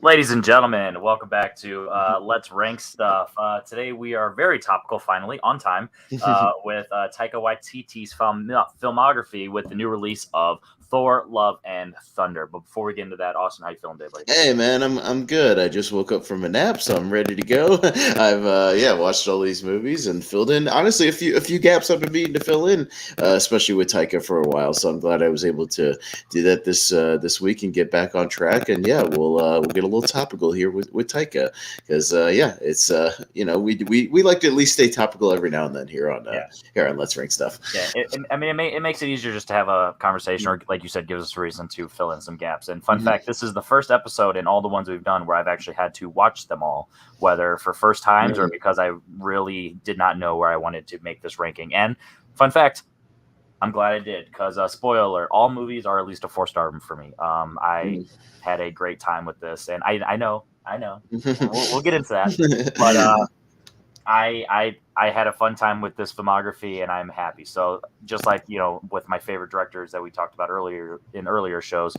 Ladies and gentlemen, welcome back to Let's Rank Stuff. Today we are very topical, finally, on time, with Taika Waititi's filmography with the new release of Thor, Love, and Thunder. But before we get into that, Austin, how you feeling today, buddy? Hey man, I'm good. I just woke up from a nap, so I'm ready to go. I've watched all these movies and filled in honestly a few gaps I've been needing to fill in, especially with Taika for a while. So I'm glad I was able to do that this week and get back on track. And yeah, we'll get a little topical here with Taika because it's we like to at least stay topical every now and then here on Let's Rank Stuff. Yeah, it makes it easier just to have a conversation, or like you said, gives us a reason to fill in some gaps. And fun fact, this is the first episode in all the ones we've done where I've actually had to watch them all, whether for first times or because I really did not know where I wanted to make this ranking. And fun fact, I'm glad I did because spoiler alert, all movies are at least a 4-star for me. I had a great time with this, and I know, we'll get into that, but I had a fun time with this filmography, and I'm happy. So just like with my favorite directors that we talked about earlier in earlier shows,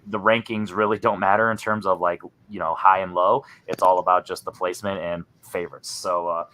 the rankings really don't matter in terms of high and low. It's all about just the placement and favorites. So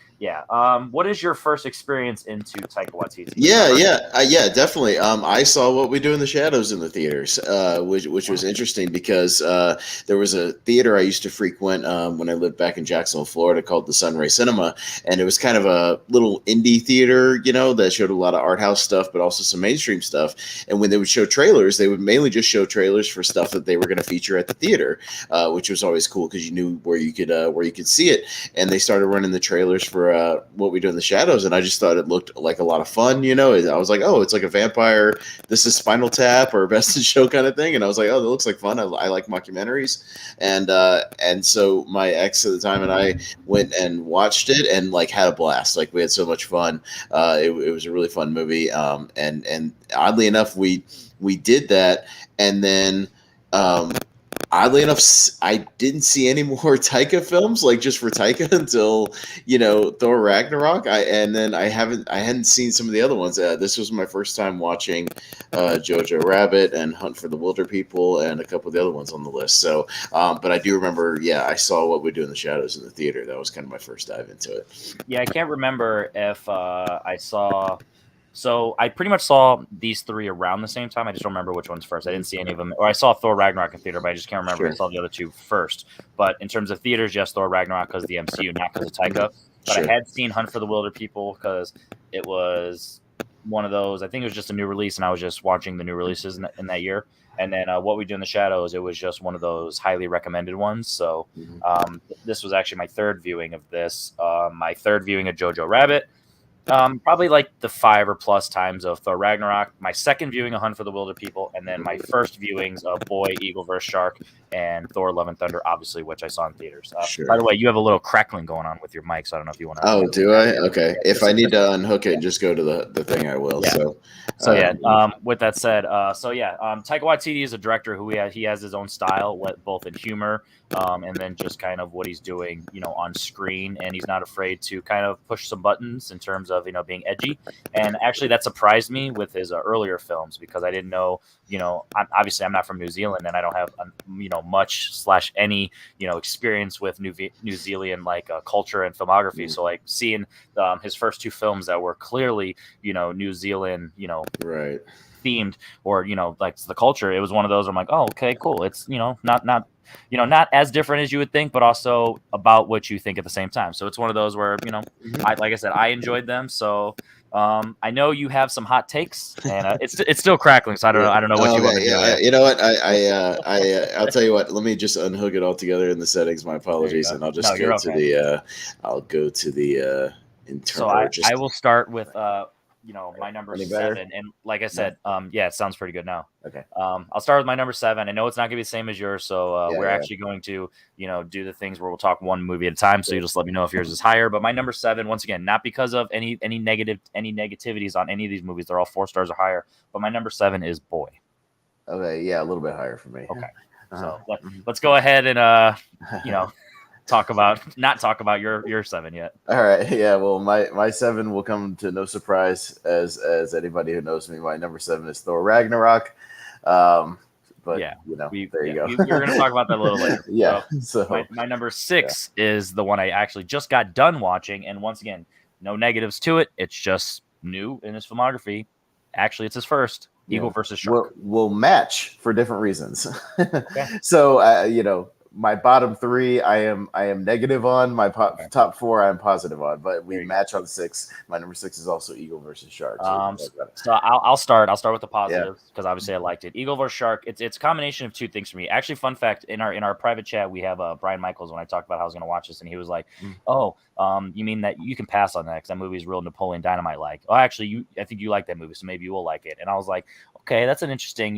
what is your first experience into Taika Waititi? Yeah, definitely. I saw What We Do in the Shadows in the theaters, which was interesting because there was a theater I used to frequent when I lived back in Jacksonville, Florida, called the Sunray Cinema, and it was kind of a little indie theater, that showed a lot of art house stuff, but also some mainstream stuff. And when they would show trailers, they would mainly just show trailers for stuff that they were going to feature at the theater, which was always cool because you knew where you could see it. And they started running the trailers for What We Do in the Shadows, and I just thought it looked like a lot of fun. I was like, oh, it's like a vampire. This is Spinal Tap or Best in Show kind of thing, and I was like, oh, that looks like fun. I like mockumentaries, and so my ex at the time and I went and watched it and had a blast. We had so much fun. It was a really fun movie, and oddly enough, we did that, and then. Oddly enough, I didn't see any more Taika films, just for Taika until Thor Ragnarok. I hadn't seen some of the other ones. This was my first time watching Jojo Rabbit and Hunt for the Wilder People and a couple of the other ones on the list. So, but I do remember, I saw What We Do in the Shadows in the theater. That was kind of my first dive into it. Yeah, I can't remember if I saw. So I pretty much saw these three around the same time. I just don't remember which ones first. I didn't see any of them. Or I saw Thor Ragnarok in theater, but I just can't remember. I saw the other two first. But in terms of theaters, yes, Thor Ragnarok because of the MCU, not because of Taika. But I had seen Hunt for the Wilder People because it was one of those. I think it was just a new release, and I was just watching the new releases in that year. And then What We Do in the Shadows, it was just one of those highly recommended ones. So this was actually my third viewing of this. My third viewing of Jojo Rabbit. Probably the 5 or plus times of Thor Ragnarok, my second viewing of Hunt for the Wilder People, and then my first viewings of Boy, Eagle vs. Shark, and Thor, Love, and Thunder, obviously, which I saw in theaters. By the way, you have a little crackling going on with your mic, so I don't know if you want to... Oh, do I? Okay. If I need to unhook it and just go to the thing, I will. Yeah. With that said, Taika Waititi is a director who he has his own style, both in humor and then just kind of what he's doing, on screen, and he's not afraid to kind of push some buttons in terms of being edgy. And actually, that surprised me with his earlier films because I didn't know. Obviously, I'm not from New Zealand, and I don't have much / any experience with New Zealand culture and filmography. So seeing his first two films that were clearly New Zealand right themed or the culture, it was one of those where I'm like, oh, okay, cool. It's not as different as you would think, but also about what you think at the same time. So it's one of those where like I said, I enjoyed them. So I know you have some hot takes, and it's still crackling. So I don't know what you want to do. You know what? I'll tell you what. Let me just unhook it all together in the settings. My apologies, and I'll just go to the. I'll go to the internal. So I will start with my number 7, and like I said, it sounds pretty good now. Okay. I'll start with my number 7. I know it's not gonna be the same as yours, so we're actually going to do the things where we'll talk one movie at a time. So you just let me know if yours is higher. But my number 7, once again, not because of any negativities on any of these movies. They're all 4 stars or higher. But my number 7 is Boy. Okay, yeah, a little bit higher for me. Okay, so let's go ahead and not talk about your 7 yet. All right, yeah. Well, my 7 will come to no surprise as anybody who knows me. My number 7 is Thor Ragnarok. but Yeah, there you go. we're gonna talk about that a little later. Yeah. So So my number 6 is the one I actually just got done watching, and once again, no negatives to it. It's just new in his filmography. Actually, it's his first Eagle versus Shark. we'll match for different reasons. Okay. So my bottom three I am negative on. My Okay. top four I'm positive on, but we There you go. match on 6. My number 6 is also Eagle versus Shark. So we can talk about it. So I'll start. I'll start with the Yeah. positives because obviously I liked it. Eagle versus Shark. It's a combination of two things for me. Actually, fun fact in our private chat we have Brian Michaels when I talked about how I was going to watch this, and he was like, "Oh, you mean that you can pass on that because that movie is real Napoleon Dynamite like? Oh, actually, I think you like that movie, so maybe you will like it." And I was like, "Okay, that's an interesting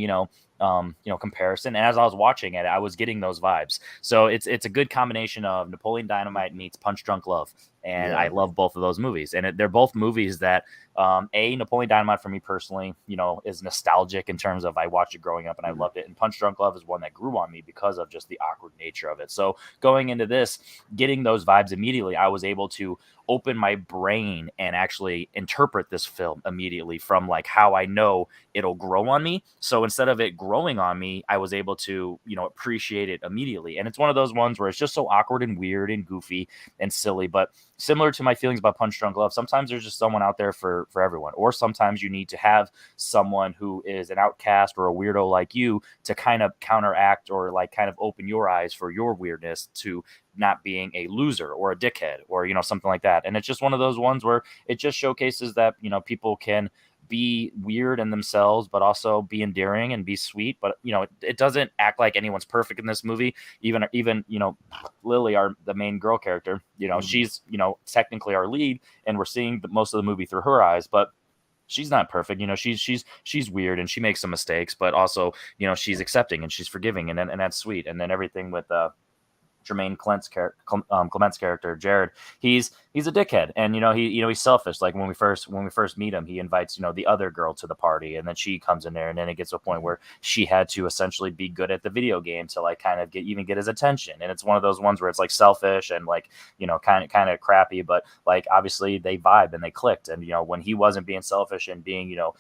comparison." And as I was watching it, I was getting those vibes. So it's a good combination of Napoleon Dynamite meets Punch Drunk Love, and I love both of those movies. And they're both movies that Napoleon Dynamite for me personally, is nostalgic in terms of I watched it growing up and I loved it. And Punch Drunk Love is one that grew on me because of just the awkward nature of it. So going into this, getting those vibes immediately, I was able to open my brain and actually interpret this film immediately from like how I know it'll grow on me. So instead of it growing on me, I was able to, appreciate it immediately. And it's one of those ones where it's just so awkward and weird and goofy and silly, but similar to my feelings about Punch Drunk Love, sometimes there's just someone out there for everyone, or sometimes you need to have someone who is an outcast or a weirdo like you to kind of counteract or like kind of open your eyes for your weirdness to not being a loser or a dickhead or something like that. And it's just one of those ones where it just showcases that people can be weird in themselves but also be endearing and be sweet, but it doesn't act like anyone's perfect in this movie. Even Lily, the main girl character, she's technically our lead, and we're seeing most of the movie through her eyes, but she's not perfect. She's weird and she makes some mistakes, but also she's accepting and she's forgiving, and that's sweet. And then everything with Jermaine Clement's character, Jared, he's a dickhead, and he's selfish. Like when we first meet him, he invites the other girl to the party, and then she comes in there, and then it gets to a point where she had to essentially be good at the video game to like kind of get his attention. And it's one of those ones where it's like selfish and like kind of crappy, but like obviously they vibe and they clicked. And when he wasn't being selfish and being a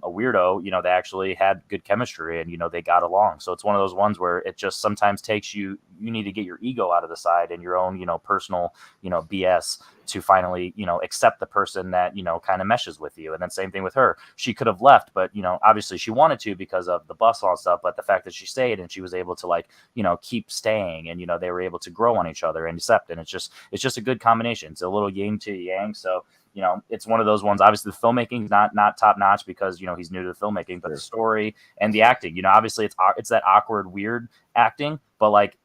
weirdo, they actually had good chemistry and they got along. So it's one of those ones where it just sometimes takes you need to get your ego out of the side and your own personal BS to finally accept the person that kind of meshes with you. And then same thing with her. She could have left, but obviously she wanted to because of the bustle and stuff, but the fact that she stayed and she was able to like keep staying, and they were able to grow on each other and accept. And it's just a good combination. It's a little yin to yang. So it's one of those ones. Obviously, the filmmaking's not top notch because he's new to the filmmaking, but the story and the acting, obviously it's that awkward, weird acting, but like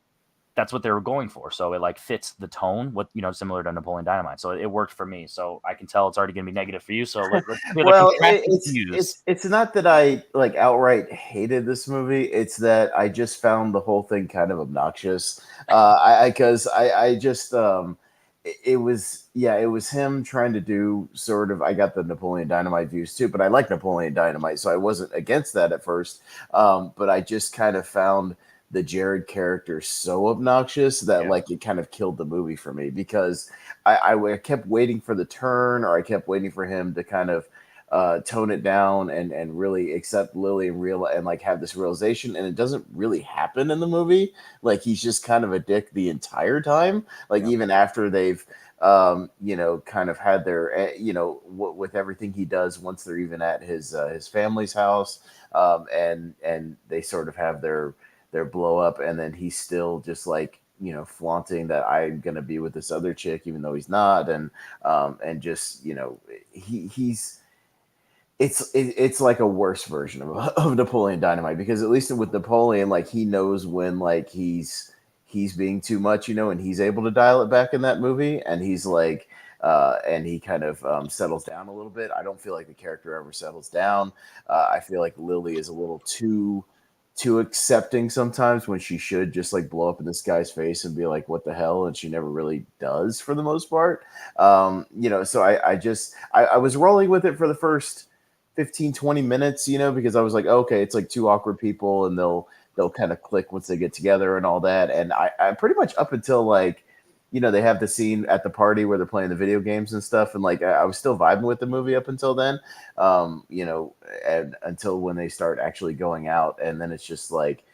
that's what they were going for. So it like fits the tone, similar to Napoleon Dynamite. So it worked for me. So I can tell it's already going to be negative for you. So let's well, it's not that I like outright hated this movie. It's that I just found the whole thing kind of obnoxious. I just it was him trying to do sort of. I got the Napoleon Dynamite views too, but I like Napoleon Dynamite, so I wasn't against that at first. But I just kind of found the Jared character so obnoxious that like it kind of killed the movie for me, because I kept waiting for the turn, or I kept waiting for him to kind of tone it down and really accept Lily and like have this realization, and it doesn't really happen in the movie. Like he's just kind of a dick the entire time, like even after they've kind of had their with everything he does once they're even at his family's house, and they sort of have their blow up, and then he's still just like flaunting that I'm gonna be with this other chick even though he's not, and just he's it's like a worse version of Napoleon Dynamite, because at least with Napoleon, like he knows when like he's being too much, and he's able to dial it back in that movie, and he's like and he kind of settles down a little bit. I don't feel like the character ever settles down. I feel like Lily is a little too accepting sometimes, when she should just like blow up in this guy's face and be like, what the hell? And she never really does for the most part. So I was rolling with it for the first 15-20 minutes, because I was like, okay, it's like two awkward people and they'll kind of click once they get together and all that. And I pretty much up until like they have the scene at the party where they're playing the video games and stuff, and like I was still vibing with the movie up until then, and until when they start actually going out, and then it's just like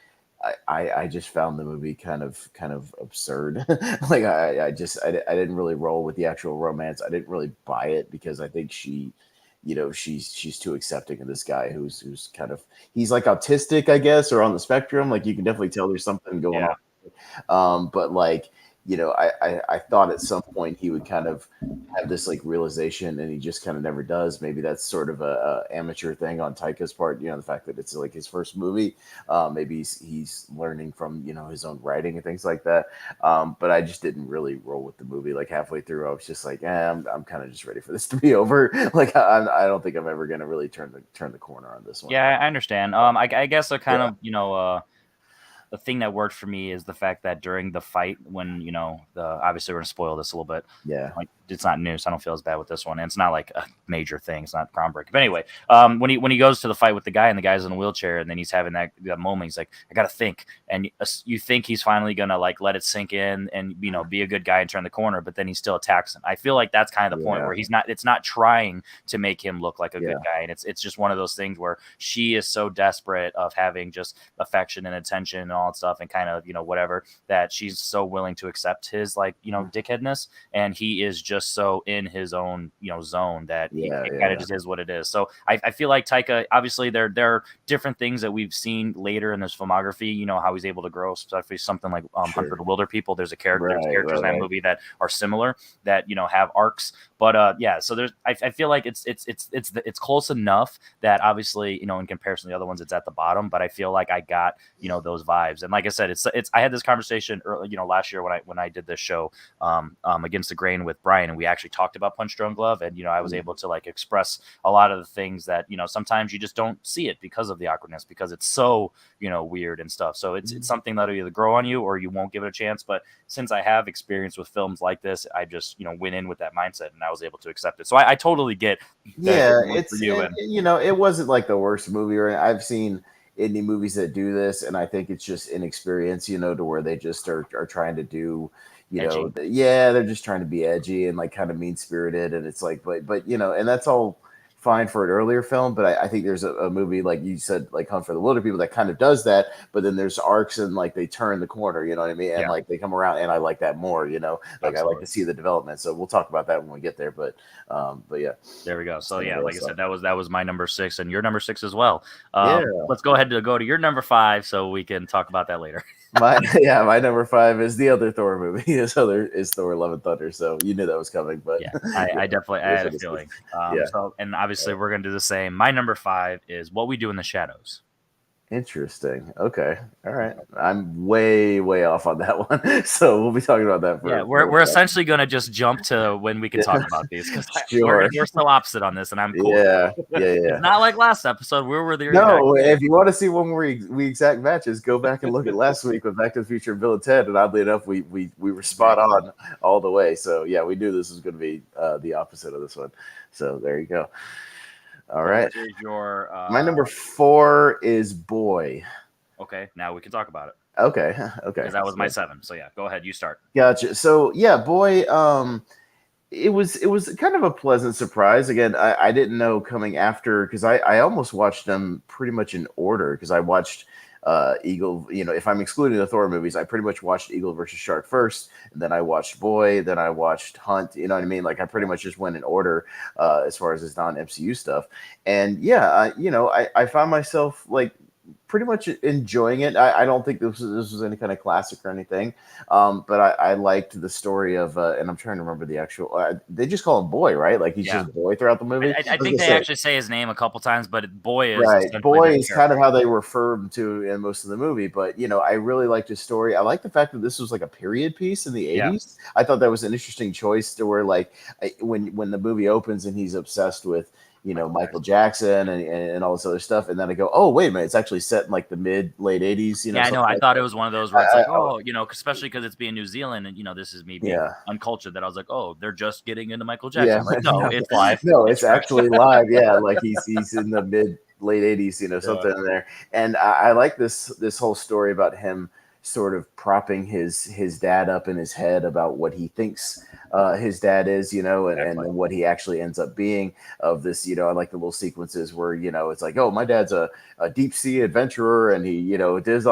I just found the movie kind of absurd. Like I didn't really roll with the actual romance. I didn't really buy it because I think she's too accepting of this guy who's kind of, he's like autistic, I guess, or on the spectrum. Like you can definitely tell there's something going on. But like, I thought at some point he would kind of have this like realization, and he just kind of never does. Maybe that's sort of a amateur thing on Taika's part. The fact that it's like his first movie. Maybe he's learning from his own writing and things like that. But I just didn't really roll with the movie. Like halfway through, I was just like, I'm kind of just ready for this to be over. Like I don't think I'm ever gonna really turn the corner on this one. Yeah, I understand. I guess a kind of the thing that worked for me is the fact that during the fight, when obviously we're gonna spoil this a little bit. Yeah. Like it's not new, so I don't feel as bad with this one. And it's not like a major thing. It's not groundbreaking. But anyway, when he goes to the fight with the guy and the guy's in a wheelchair, and then he's having that moment, he's like, I gotta think, and you think he's finally gonna like let it sink in and be a good guy and turn the corner, but then he still attacks him. I feel like that's kind of the point where it's not trying to make him look like a good guy, and it's just one of those things where she is so desperate of having just affection and attention and all that stuff, and kind of whatever, that she's so willing to accept his like dickheadness, and he is just so in his own zone that it kind of just is what it is. So I feel like Taika, obviously there are different things that we've seen later in this filmography, how he's able to grow, especially something like Hunt for the Wilder People. There's characters in that movie that are similar, that have arcs, but so there's I feel like it's close enough that obviously in comparison to the other ones it's at the bottom, but I feel like I got those vibes. And like I said, it's I had this conversation early, last year when I did this show Against the Grain with Brian, and we actually talked about Punch Drunk Love, and I was able to like express a lot of the things that sometimes you just don't see it because of the awkwardness, because it's so weird and stuff. So it's something that'll either grow on you or you won't give it a chance. But since I have experience with films like this, I just went in with that mindset, and I was able to accept it. So I totally get it wasn't like the worst movie, or I've seen indie movies that do this, and I think it's just inexperience, to where they just are trying to do they're just trying to be edgy and like kind of mean spirited, and it's like but and that's all fine for an earlier film, but I think there's a movie like you said, like Hunt for the Wilder People, that kind of does that, but then there's arcs and like they turn the corner, you know what I mean, and like they come around, and I like that more, like Absolutely. I like to see the development. So we'll talk about that when we get there, but yeah, there we go. So like I said, that was my number 6, and your number 6 as well. Let's go ahead to go to your number 5 so we can talk about that later. My number 5 is the other Thor movie. So there is Thor: Love and Thunder. So you knew that was coming, but I definitely had a feeling. So, and obviously we're gonna do the same. My number 5 is What We Do in the Shadows. Interesting. Okay. All right. I'm way off on that one. So we'll be talking about that. We're essentially going to just jump to when we can talk about these, because we're so opposite on this, and I'm cool. Yeah. It's not like last episode. Where were there? No, if you want to see when we exact matches, go back and look at last week with Back to the Future and Bill and Ted, and oddly enough, we were spot on all the way. So yeah, we knew this was going to be the opposite of this one. So there you go. All right. What is your my number 4 is Boy. Okay, now we can talk about it. Okay. Because that was my 7. So yeah, go ahead. You start. Gotcha. So yeah, Boy. It was kind of a pleasant surprise. Again, I didn't know coming after, because I almost watched them pretty much in order, because I watched Eagle. If I'm excluding the Thor movies, I pretty much watched Eagle versus Shark first, and then I watched Boy, then I watched Hunt. You know what I mean? Like I pretty much just went in order as far as his non-MCU stuff. And yeah, I found myself like pretty much enjoying it. I don't think this was any kind of classic or anything, but I liked the story of, and I'm trying to remember the actual. They just call him Boy, right? Like he's just Boy throughout the movie. I think they actually say his name a couple times, but Boy is right. Boy is kind of how they refer him to in most of the movie. But I really liked his story. I like the fact that this was like a period piece in the 80s. I thought that was an interesting choice, to where like when the movie opens and he's obsessed with Michael Jackson and all this other stuff, and then I go, oh wait a minute, it's actually set in like the late 80s. I know. I thought it was one of those where it's like, especially because it's being New Zealand, and this is me being uncultured, that I was like, oh, they're just getting into Michael Jackson. Like, no, it's live. No, it's actually live. Yeah, like he's in the late 80s, something in there. And I like this whole story about him sort of propping his dad up in his head about what he thinks his dad is, you know, and what he actually ends up being of this, you know. I like the little sequences where, you know, it's like, oh, my dad's a deep sea adventurer, and he, you know, does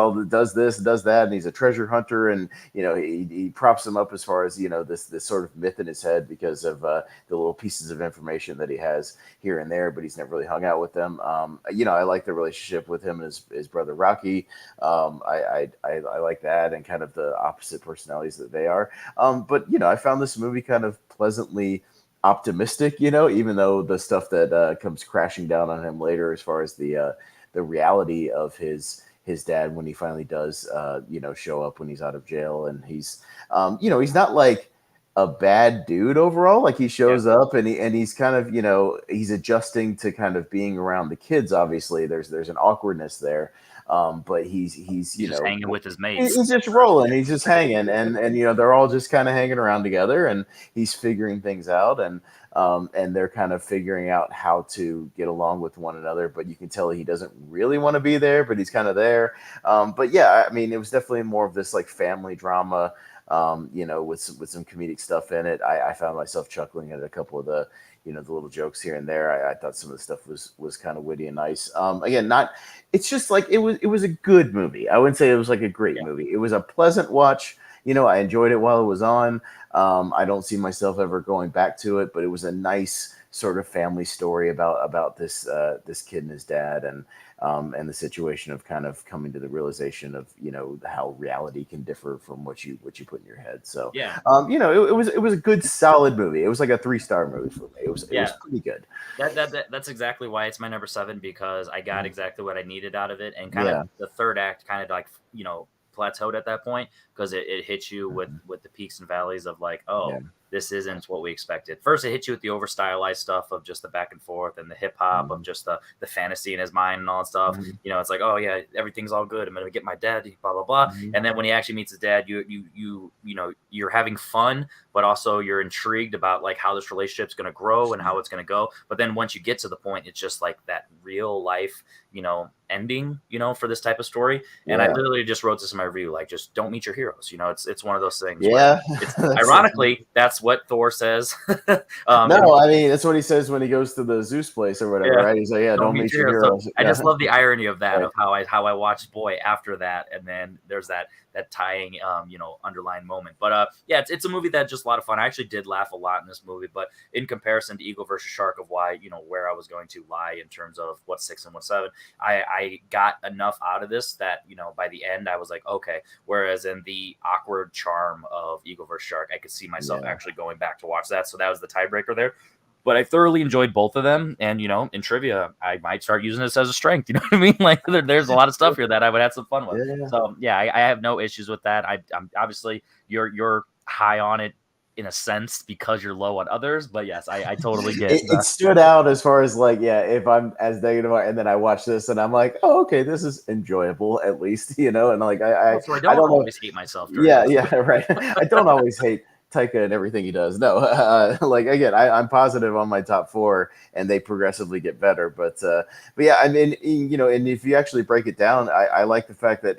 this, does that, and he's a treasure hunter, and, you know, he props him up as far as, you know, this sort of myth in his head because of the little pieces of information that he has here and there, but he's never really hung out with them. You know, I like the relationship with him and his brother Rocky. I like that, and kind of the opposite personalities that they are. But, you know, I found this movie kind of pleasantly optimistic, you know, even though the stuff that comes crashing down on him later, as far as the reality of his dad when he finally does, you know, show up when he's out of jail, and he's, you know, he's not like a bad dude overall. Like, he shows up and he's kind of, you know, he's adjusting to kind of being around the kids. Obviously, there's an awkwardness there. But he's you just know, hanging with his mates. He's just rolling. He's just hanging, and you know, they're all just kind of hanging around together, and he's figuring things out, and they're kind of figuring out how to get along with one another. But you can tell he doesn't really want to be there, but he's kind of there. But yeah, I mean, it was definitely more of this like family drama, you know, with some comedic stuff in it. I found myself chuckling at a couple of the, you know, the little jokes here and there. I thought some of the stuff was kind of witty and nice. Again, not, it's just like, it was a good movie. I wouldn't say it was like a great movie. It was a pleasant watch. You know, I enjoyed it while it was on. I don't see myself ever going back to it, but it was a nice sort of family story about this kid and his dad, and the situation of kind of coming to the realization of, you know, how reality can differ from what you put in your head. So you know, it was a good solid movie. It was like a 3-star movie for me. It was pretty good. That's exactly why it's my number 7, because I got exactly what I needed out of it, and kind of the third act kind of like, you know, plateaued at that point, because it hits you with the peaks and valleys of like, this isn't what we expected. First, it hits you with the over stylized stuff of just the back and forth, and the hip hop of just the fantasy in his mind and all that stuff. You know, it's like, oh yeah, everything's all good. I'm gonna get my dad, blah blah blah. And then when he actually meets his dad, you know, you're having fun, but also you're intrigued about like how this relationship's gonna grow and how it's gonna go. But then once you get to the point, it's just like that real life, you know, ending, you know, for this type of story. And I literally just wrote this in my review, like, just don't meet your heroes. You know, it's one of those things. Yeah. It's, ironically, that's what Thor says. No, I mean, that's what he says when he goes to the Zeus place or whatever, right? He's like, don't meet your heroes. So I just love the irony of that, of how I watched Boy after that, and then there's that tying, you know, underlying moment. But yeah, it's a movie that just a lot of fun. I actually did laugh a lot in this movie, but in comparison to Eagle versus Shark, of why, you know, where I was going to lie in terms of what's 6 and what's 7, I got enough out of this that, you know, by the end I was like, okay. Whereas in the awkward charm of Eagle versus Shark, I could see myself actually going back to watch that. So that was the tiebreaker there. But I thoroughly enjoyed both of them. And, you know, in trivia, I might start using this as a strength. You know what I mean? Like, there's a lot of stuff here that I would have some fun with. So, yeah, I have no issues with that. I'm obviously, you're high on it in a sense because you're low on others. But, yes, I totally get it. It stood out as far as, like, if I'm as negative, and then I watch this and I'm like, oh, okay, this is enjoyable at least, you know? And, like, I don't always hate myself. Yeah, right. I don't always hate Taika and everything he does. No, like, again, I'm positive on my top 4, and they progressively get better. But yeah, I mean, you know, and if you actually break it down, I like the fact that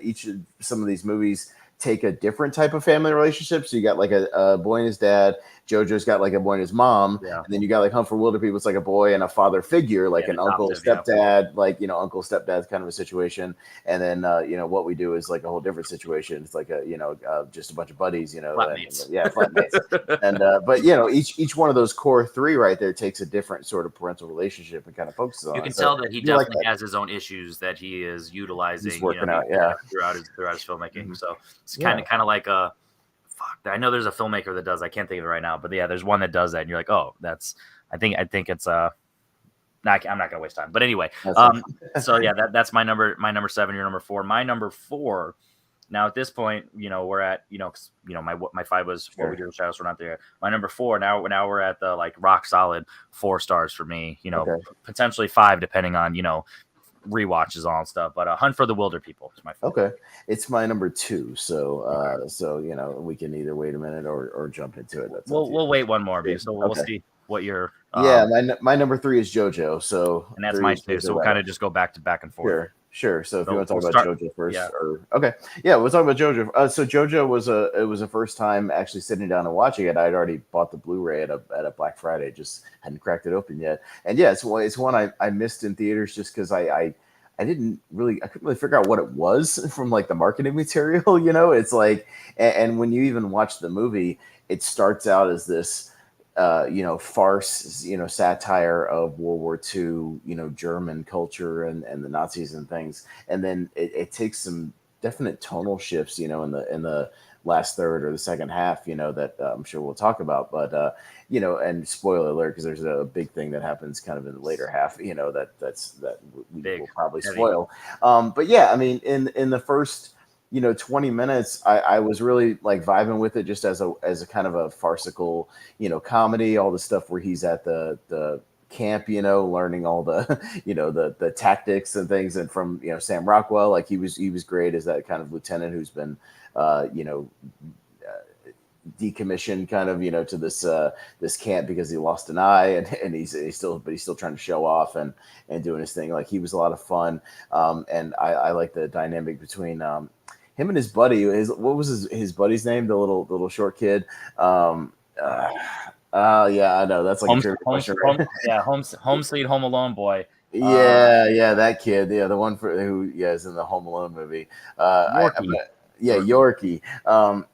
some of these movies take a different type of family relationship. So you got like a boy and his dad. JoJo's got like a boy and his mom, and then you got like Hunt for Wilder People. It's like a boy and a father figure, like an uncle, stepdad, like, you know, uncle, stepdad kind of a situation. And then, you know, What We Do is like a whole different situation. It's like you know, just a bunch of buddies, you know, flatmates. And but, you know, each one of those core 3 right there takes a different sort of parental relationship and kind of focuses on. You can tell that he definitely has his own issues that he is utilizing. He's working out, throughout his filmmaking. So it's kind of like a. I know there's a filmmaker that does. I can't think of it right now, but yeah, there's one that does that, and you're like, oh, that's. I think it's I'm not gonna waste time. But anyway, so yeah, that's my number 7. Your number 4. My number 4. Now at this point, you know, we're at, you know, my 5 was What We Do in the Shadows. We're not there. My number 4. Now we're at the like rock solid 4 stars for me. You know, potentially 5 depending on, you know, rewatches all stuff, but Hunt for the Wilder People is my favorite. Okay, it's my number 2, so so, you know, we can either wait a minute or jump into it. We'll wait one more, so we'll see what your my number 3 is JoJo, so and that's mine too, so we'll kind of just go back and forth. Sure. Sure. So if you So want to talk we'll about start. JoJo first, Yeah, or okay, yeah, we'll talk about JoJo. So JoJo was a first time actually sitting down and watching it. I'd already bought the Blu-ray at a Black Friday, just hadn't cracked it open yet. And yeah, it's one I missed in theaters just because I couldn't really figure out what it was from like the marketing material. It's like, and when you even watch the movie, it starts out as this farce, satire of World War II, German culture and the Nazis and things. And then it takes some definite tonal shifts, in the last third or the second half, that I'm sure we'll talk about. But, and spoiler alert, because there's a big thing that happens kind of in the later half, that we big, will probably heavy. spoil. But yeah, I mean, in the first 20 minutes, I was really like vibing with it just as a kind of a farcical, comedy, all the stuff where he's at the camp, learning all the, the tactics and things. And from, Sam Rockwell, like he was great as that kind of lieutenant who's been, decommissioned kind of, to this camp because he lost an eye and he's still trying to show off and doing his thing. Like he was a lot of fun. And I like the dynamic between, him and his buddy. What was his buddy's name? The little short kid. Yeah, I know that's like a trivia question, right? Home Sweet Home Alone boy. Yeah, that kid. Yeah, the one who is in the Home Alone movie. Yorkie. Yorkie.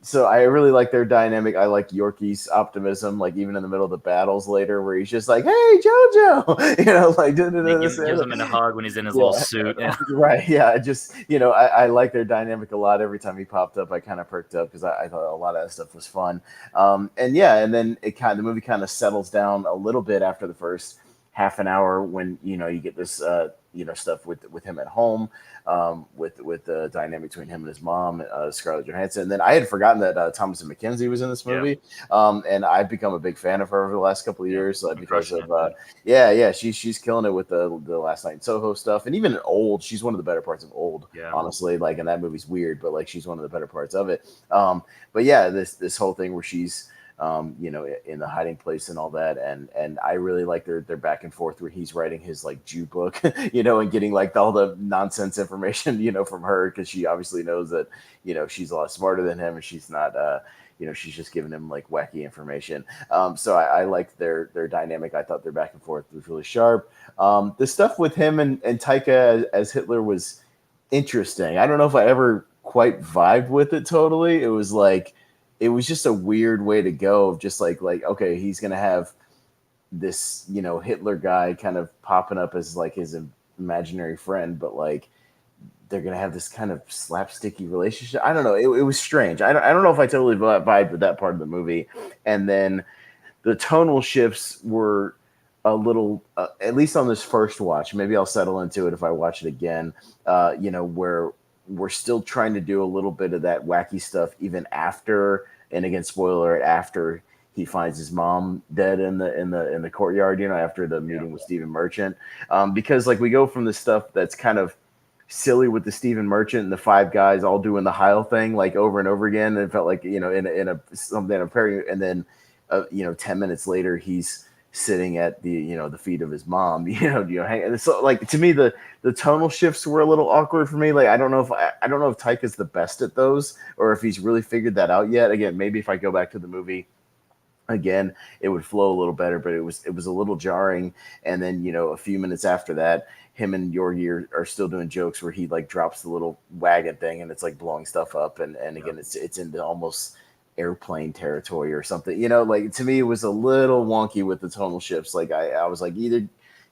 So I really like their dynamic. I like Yorkie's optimism, like even in the middle of the battles later, where he's just like, "Hey, JoJo," like Gives him a hug when he's in his little suit. Yeah. Right. Yeah. Just I like their dynamic a lot. Every time he popped up, I kind of perked up because I thought a lot of that stuff was fun. And then the movie kind of settles down a little bit after the first half an hour when you get this stuff with him at home, with the dynamic between him and his mom, Scarlett Johansson. And then I had forgotten that Thomasin McKenzie was in this movie, and I've become a big fan of her over the last couple of years because of she's killing it with the Last Night in Soho stuff, and even in Old, she's one of the better parts of Old. Yeah. Honestly, like, and that movie's weird, but like she's one of the better parts of it. But yeah, this whole thing where she's in the hiding place and all that. And I really like their back and forth where he's writing his like Jew book, and getting like all the nonsense information, from her. Cause she obviously knows that, she's a lot smarter than him and she's not, she's just giving him like wacky information. So I liked their dynamic. I thought their back and forth was really sharp. The stuff with him and Taika as Hitler was interesting. I don't know if I ever quite vibed with it totally. It was just a weird way to go of just like, okay, he's going to have this, Hitler guy kind of popping up as like his imaginary friend, but like they're going to have this kind of slapsticky relationship. I don't know. It was strange. I don't know if I totally vibed with that part of the movie. And then the tonal shifts were a little, at least on this first watch, maybe I'll settle into it if I watch it again, where we're still trying to do a little bit of that wacky stuff even after, and again, spoiler alert, after he finds his mom dead in the courtyard, after the meeting with Stephen Merchant. Because like we go from the stuff that's kind of silly with the Stephen Merchant and the five guys all doing the Heil thing like over and over again. And it felt like, in a pairing, and then 10 minutes later he's sitting at the feet of his mom, hang. So like to me the tonal shifts were a little awkward for me. Like I don't know if Taika's the best at those or if he's really figured that out yet. Again, maybe if I go back to the movie again, it would flow a little better, but it was a little jarring. And then a few minutes after that, him and Yorgi are still doing jokes where he like drops the little wagon thing and it's like blowing stuff up, and again it's into almost airplane territory or something, like to me it was a little wonky with the tonal shifts. Like I was like either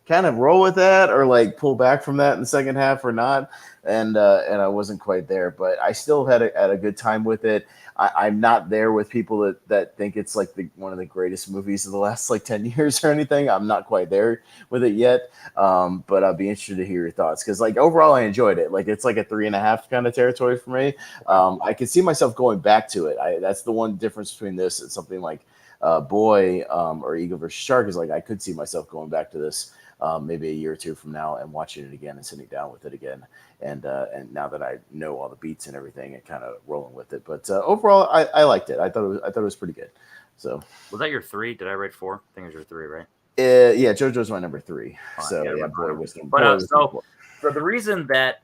kind of roll with that or like pull back from that in the second half or not, and I wasn't quite there, but I still had a good time with it. I'm not there with people that think it's like one of the greatest movies of the last like 10 years or anything. I'm not quite there with it yet, but I'll be interested to hear your thoughts because like overall I enjoyed it. Like it's like a 3.5 kind of territory for me. I can see myself going back to it. That's the one difference between this and something like Boy or Eagle vs. Shark is like I could see myself going back to this maybe a year or two from now and watching it again and sitting down with it again. And now that I know all the beats and everything and kind of rolling with it, but overall I liked it. I thought it was pretty good. So was that your 3? Did I rate 4? I think it was your 3, right? Yeah, JoJo's my number 3. Fine, so yeah, Boy was number. But so for the reason that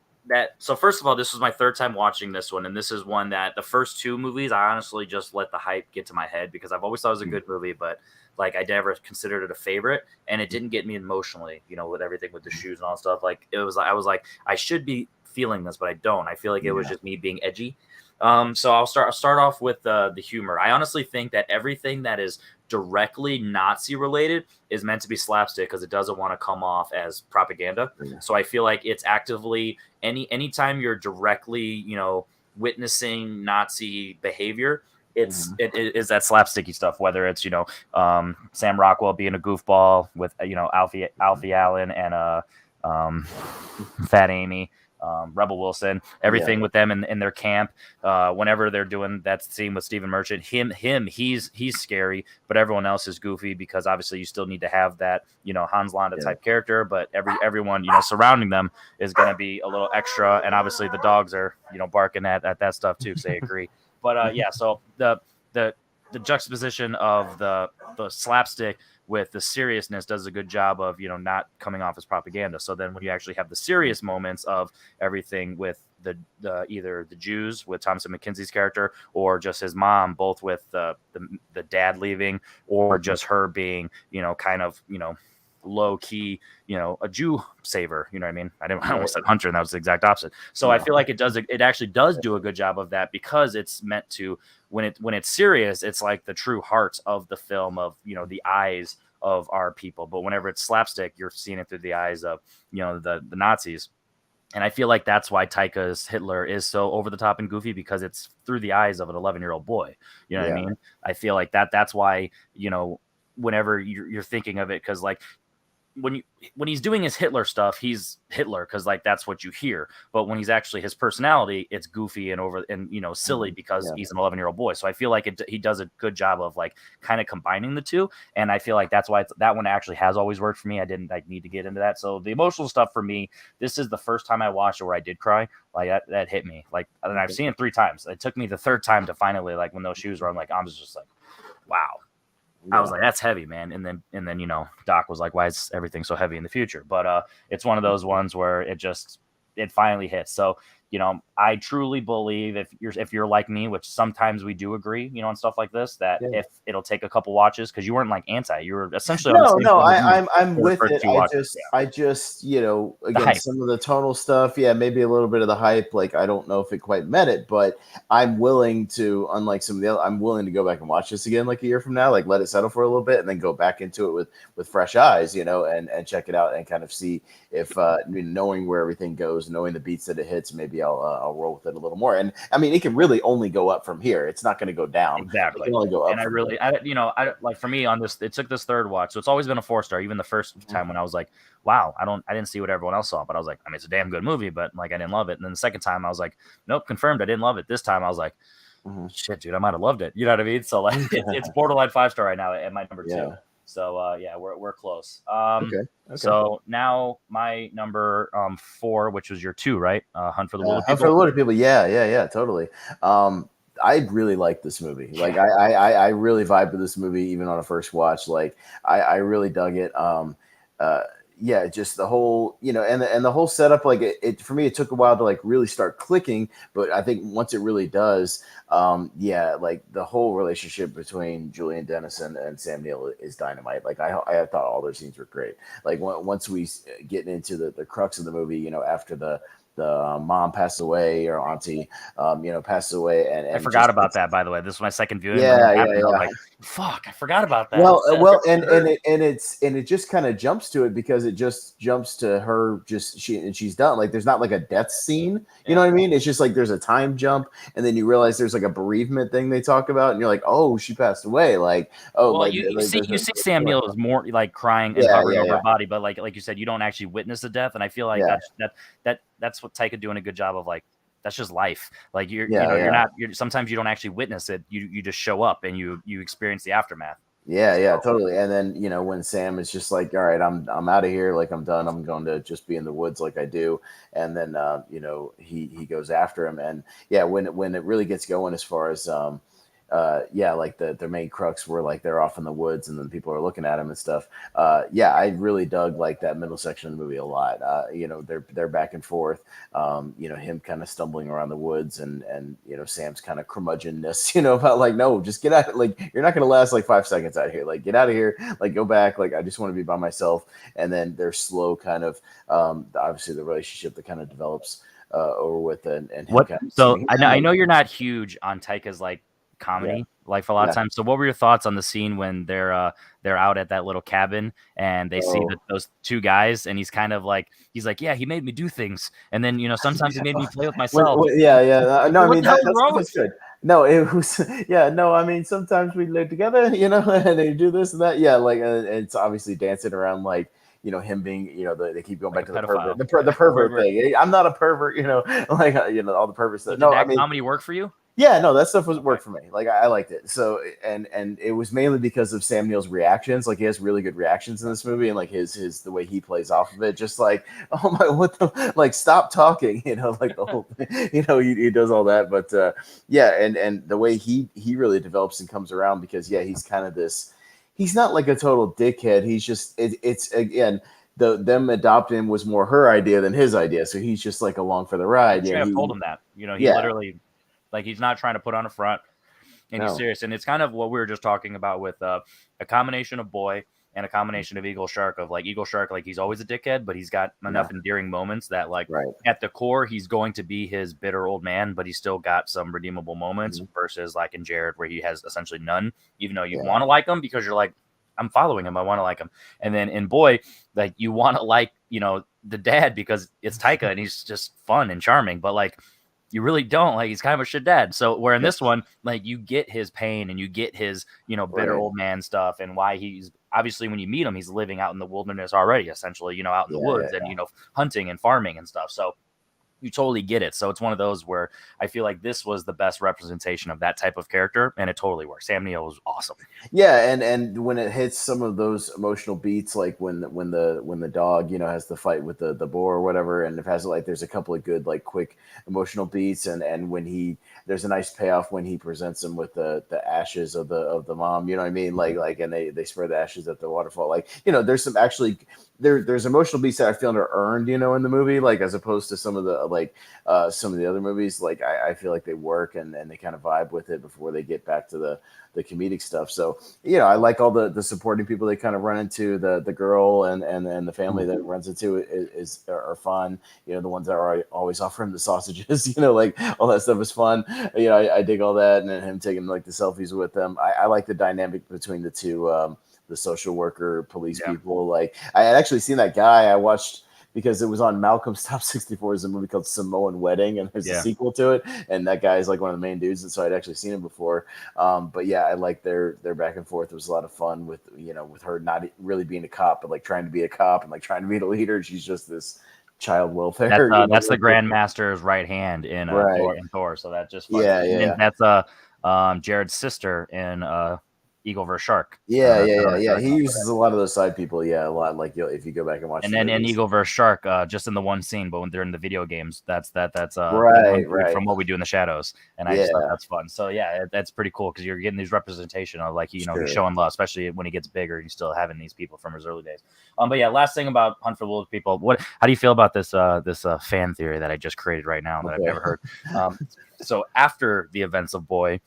So first of all, this was my third time watching this one, and this is one that the first two movies I honestly just let the hype get to my head because I've always thought it was a good movie, but like I never considered it a favorite, and it didn't get me emotionally, with everything with the shoes and all that stuff. Like it was, I was like, I should be feeling this, but I don't. I feel like it was just me being edgy. So I'll start off with the humor. I honestly think that everything that is directly Nazi related is meant to be slapstick because it doesn't want to come off as propaganda. So I feel like it's actively anytime you're directly, witnessing Nazi behavior, it is that slapsticky stuff, whether it's, Sam Rockwell being a goofball with, Alfie Allen and Fat Amy, Rebel Wilson, everything with them in their camp. Whenever they're doing that scene with Stephen Merchant, he's scary, but everyone else is goofy because obviously you still need to have that, Hans Landa type character, but everyone, surrounding them is going to be a little extra. And obviously the dogs are, barking at that stuff too, because they agree. But so the juxtaposition of the slapstick with the seriousness does a good job of, not coming off as propaganda. So then when you actually have the serious moments of everything with the either the Jews with Thomasin McKenzie's character or just his mom, both with the dad leaving or just her being, kind of, low key, a Jew saver, you know what I mean? I almost said hunter, and that was the exact opposite. So I feel like it actually does do a good job of that because it's meant to, when it's serious, it's like the true heart of the film of, the eyes of our people. But whenever it's slapstick, you're seeing it through the eyes of, the Nazis. And I feel like that's why Taika's Hitler is so over the top and goofy, because it's through the eyes of an 11-year-old boy. You know what I mean? I feel like that's why, whenever you're thinking of it, because like, when he's doing his Hitler stuff, he's Hitler because like that's what you hear. But when he's actually his personality, it's goofy and over and silly because he's an 11-year-old boy. So I feel like he does a good job of like kind of combining the two, and I feel like that's why that one actually has always worked for me. I didn't need to get into that. So the emotional stuff for me, this is the first time I watched it where I did cry. Like that hit me. Like, and I've seen it 3 times. It took me the third time to finally, like, when those shoes were, I'm just like, wow. I was like, that's heavy, man. And then, Doc was like, why is everything so heavy in the future? But it's one of those ones where it finally hits. So, I truly believe if you're like me, which sometimes we do agree, on stuff like this, that if it'll take a couple watches, because you weren't like anti, you were essentially I'm with it. I just again, some of the tonal stuff, maybe a little bit of the hype. Like I don't know if it quite met it, but I'm willing to, unlike some of the other, I'm willing to go back and watch this again like a year from now, like let it settle for a little bit, and then go back into it with fresh eyes, and check it out and kind of see if knowing where everything goes, knowing the beats that it hits, maybe I'll roll with it a little more. And I mean, it can really only go up from here. It's not going to go down. Exactly. It can only go up. And like for me on this, it took this third watch, so it's always been a 4-star. Even the first time when I was like, wow, I didn't see what everyone else saw, but I was like, I mean, it's a damn good movie, but like I didn't love it. And then the second time I was like, nope, confirmed, I didn't love it. This time I was like, shit, dude, I might have loved it. You know what I mean? So like, it's borderline 5-star right now at my number 2. So we're close. Okay. So now my number 4, which was your 2, right? Hunt for the Wilder People. Hunt for the Wilder People. Yeah, totally. I really like this movie. Like I really vibe with this movie even on a first watch. Like I really dug it. Just the whole, and the whole setup, like it for me, it took a while to like really start clicking, but I think once it really does, like the whole relationship between Julian Dennison and Sam Neill is dynamite. Like I thought all their scenes were great. Like once we get into the crux of the movie, after the mom passed away, or auntie, passed away, and I forgot about that. By the way, this was my second viewing. Yeah. Like, fuck, I forgot about that. Well, and it just kind of jumps to it because it just jumps to her. She's done. Like there's not like a death scene. You know what I mean? It's just like there's a time jump, and then you realize there's like a bereavement thing they talk about, and you're like, oh, she passed away. Like, oh, well, you see Sam Neill is more like crying and hovering over her body, but like you said, you don't actually witness the death, and I feel like that's what Taika doing a good job of. Like that's just life. Like you're sometimes you don't actually witness it. You just show up and you experience the aftermath. Yeah, totally. And then when Sam is just like, all right, I'm out of here. Like I'm done. I'm going to just be in the woods like I do. And then he goes after him. And when it really gets going as far as like their main crux were like they're off in the woods and then people are looking at them and stuff. Yeah, I really dug like that middle section of the movie a lot. They're back and forth. Him kind of stumbling around the woods and Sam's kind of curmudgeonness, about like, no, just get out. Like, you're not going to last like 5 seconds out here. Like, get out of here. Like, go back. Like, I just want to be by myself. And then their slow kind of, obviously the relationship that kind of develops over with and him what? kind of So I know you're not huge on Taika's like comedy life a lot of times. So what were your thoughts on the scene when they're out at that little cabin and they see those two guys and he's like, yeah, he made me do things, and then sometimes he made me play with myself. No, I mean that's good. No, it was no, I mean sometimes we live together, and they do this and that. Yeah, like it's obviously dancing around like him being, they keep going back to the pervert, the pervert thing. I'm not a pervert, like all the pervert stuff. So did that comedy work for you? Yeah, no, that stuff worked for me. Like I liked it. So and it was mainly because of Sam Neill's reactions. Like he has really good reactions in this movie, and like his the way he plays off of it, just like, oh my, what the, like, stop talking, like the whole thing. He does all that. But and the way he really develops and comes around, because he's kind of this. He's not like a total dickhead. He's just it's again. Them adopting him was more her idea than his idea, so he's just like along for the ride. Yeah, I told him that. He literally, like, he's not trying to put on a front, and he's serious. And it's kind of what we were just talking about with a combination of Boy and a combination of Eagle Shark. Of like Eagle Shark, like he's always a dickhead, but he's got enough endearing moments that, like, at the core, he's going to be his bitter old man, but he's still got some redeemable moments. Versus like in Jared, where he has essentially none, even though you want to like him because you're like, I'm following him, I want to like him. And then in Boy, like, you want to like the dad because it's Taika and he's just fun and charming, but like, you really don't. Like, he's kind of a shit dad. So where in this one, like, you get his pain and you get his, bitter old man stuff, and why he's obviously, when you meet him, he's living out in the wilderness already, essentially, out in the woods and, hunting and farming and stuff. So you totally get it. So it's one of those where I feel like this was the best representation of that type of character, and it totally works. Sam Neill was awesome. Yeah, and when it hits some of those emotional beats, like when the dog has the fight with the boar or whatever, and it has like there's a couple of good like quick emotional beats, and when there's a nice payoff when he presents him with the ashes of the mom, you know what I mean, like and they spray the ashes at the waterfall, like there's some actually there's emotional beats that I feel are earned, in the movie, like as opposed to some of the some of the other movies. Like I feel like they work and they kind of vibe with it before they get back to the comedic stuff. So I like all the supporting people they kind of run into. The girl and the family that it runs into are fun. The ones that are always offering the sausages, like all that stuff is fun. I dig all that, and then him taking like the selfies with them. I like the dynamic between the two. The social worker, police people. Like, I had actually seen that guy. I watched because it was on Malcolm's Top 64. Is a movie called Samoan Wedding, and there's a sequel to it. And that guy is like one of the main dudes, and so I'd actually seen him before. But yeah, I like their back and forth. It was a lot of fun with with her not really being a cop, but like trying to be a cop and like trying to be the leader. She's just this child welfare. That's the Grandmaster's right hand in Thor. So that's just fun. Yeah. And that's Jared's sister in Eagle vs. Shark. Yeah. He uses a lot of those side people. Yeah, a lot. Like if you go back and watch. And then in Eagle vs. Shark, just in the one scene, but when they're in the video games, that's right from What We Do in the Shadows, and I just thought that's fun. So yeah, that's pretty cool because you're getting these representation of like he's showing love, especially when he gets bigger. He's still having these people from his early days. But yeah, last thing about Hunt for the Wilder People. How do you feel about this fan theory that I just created right now that I've never heard? So after the events of Boy,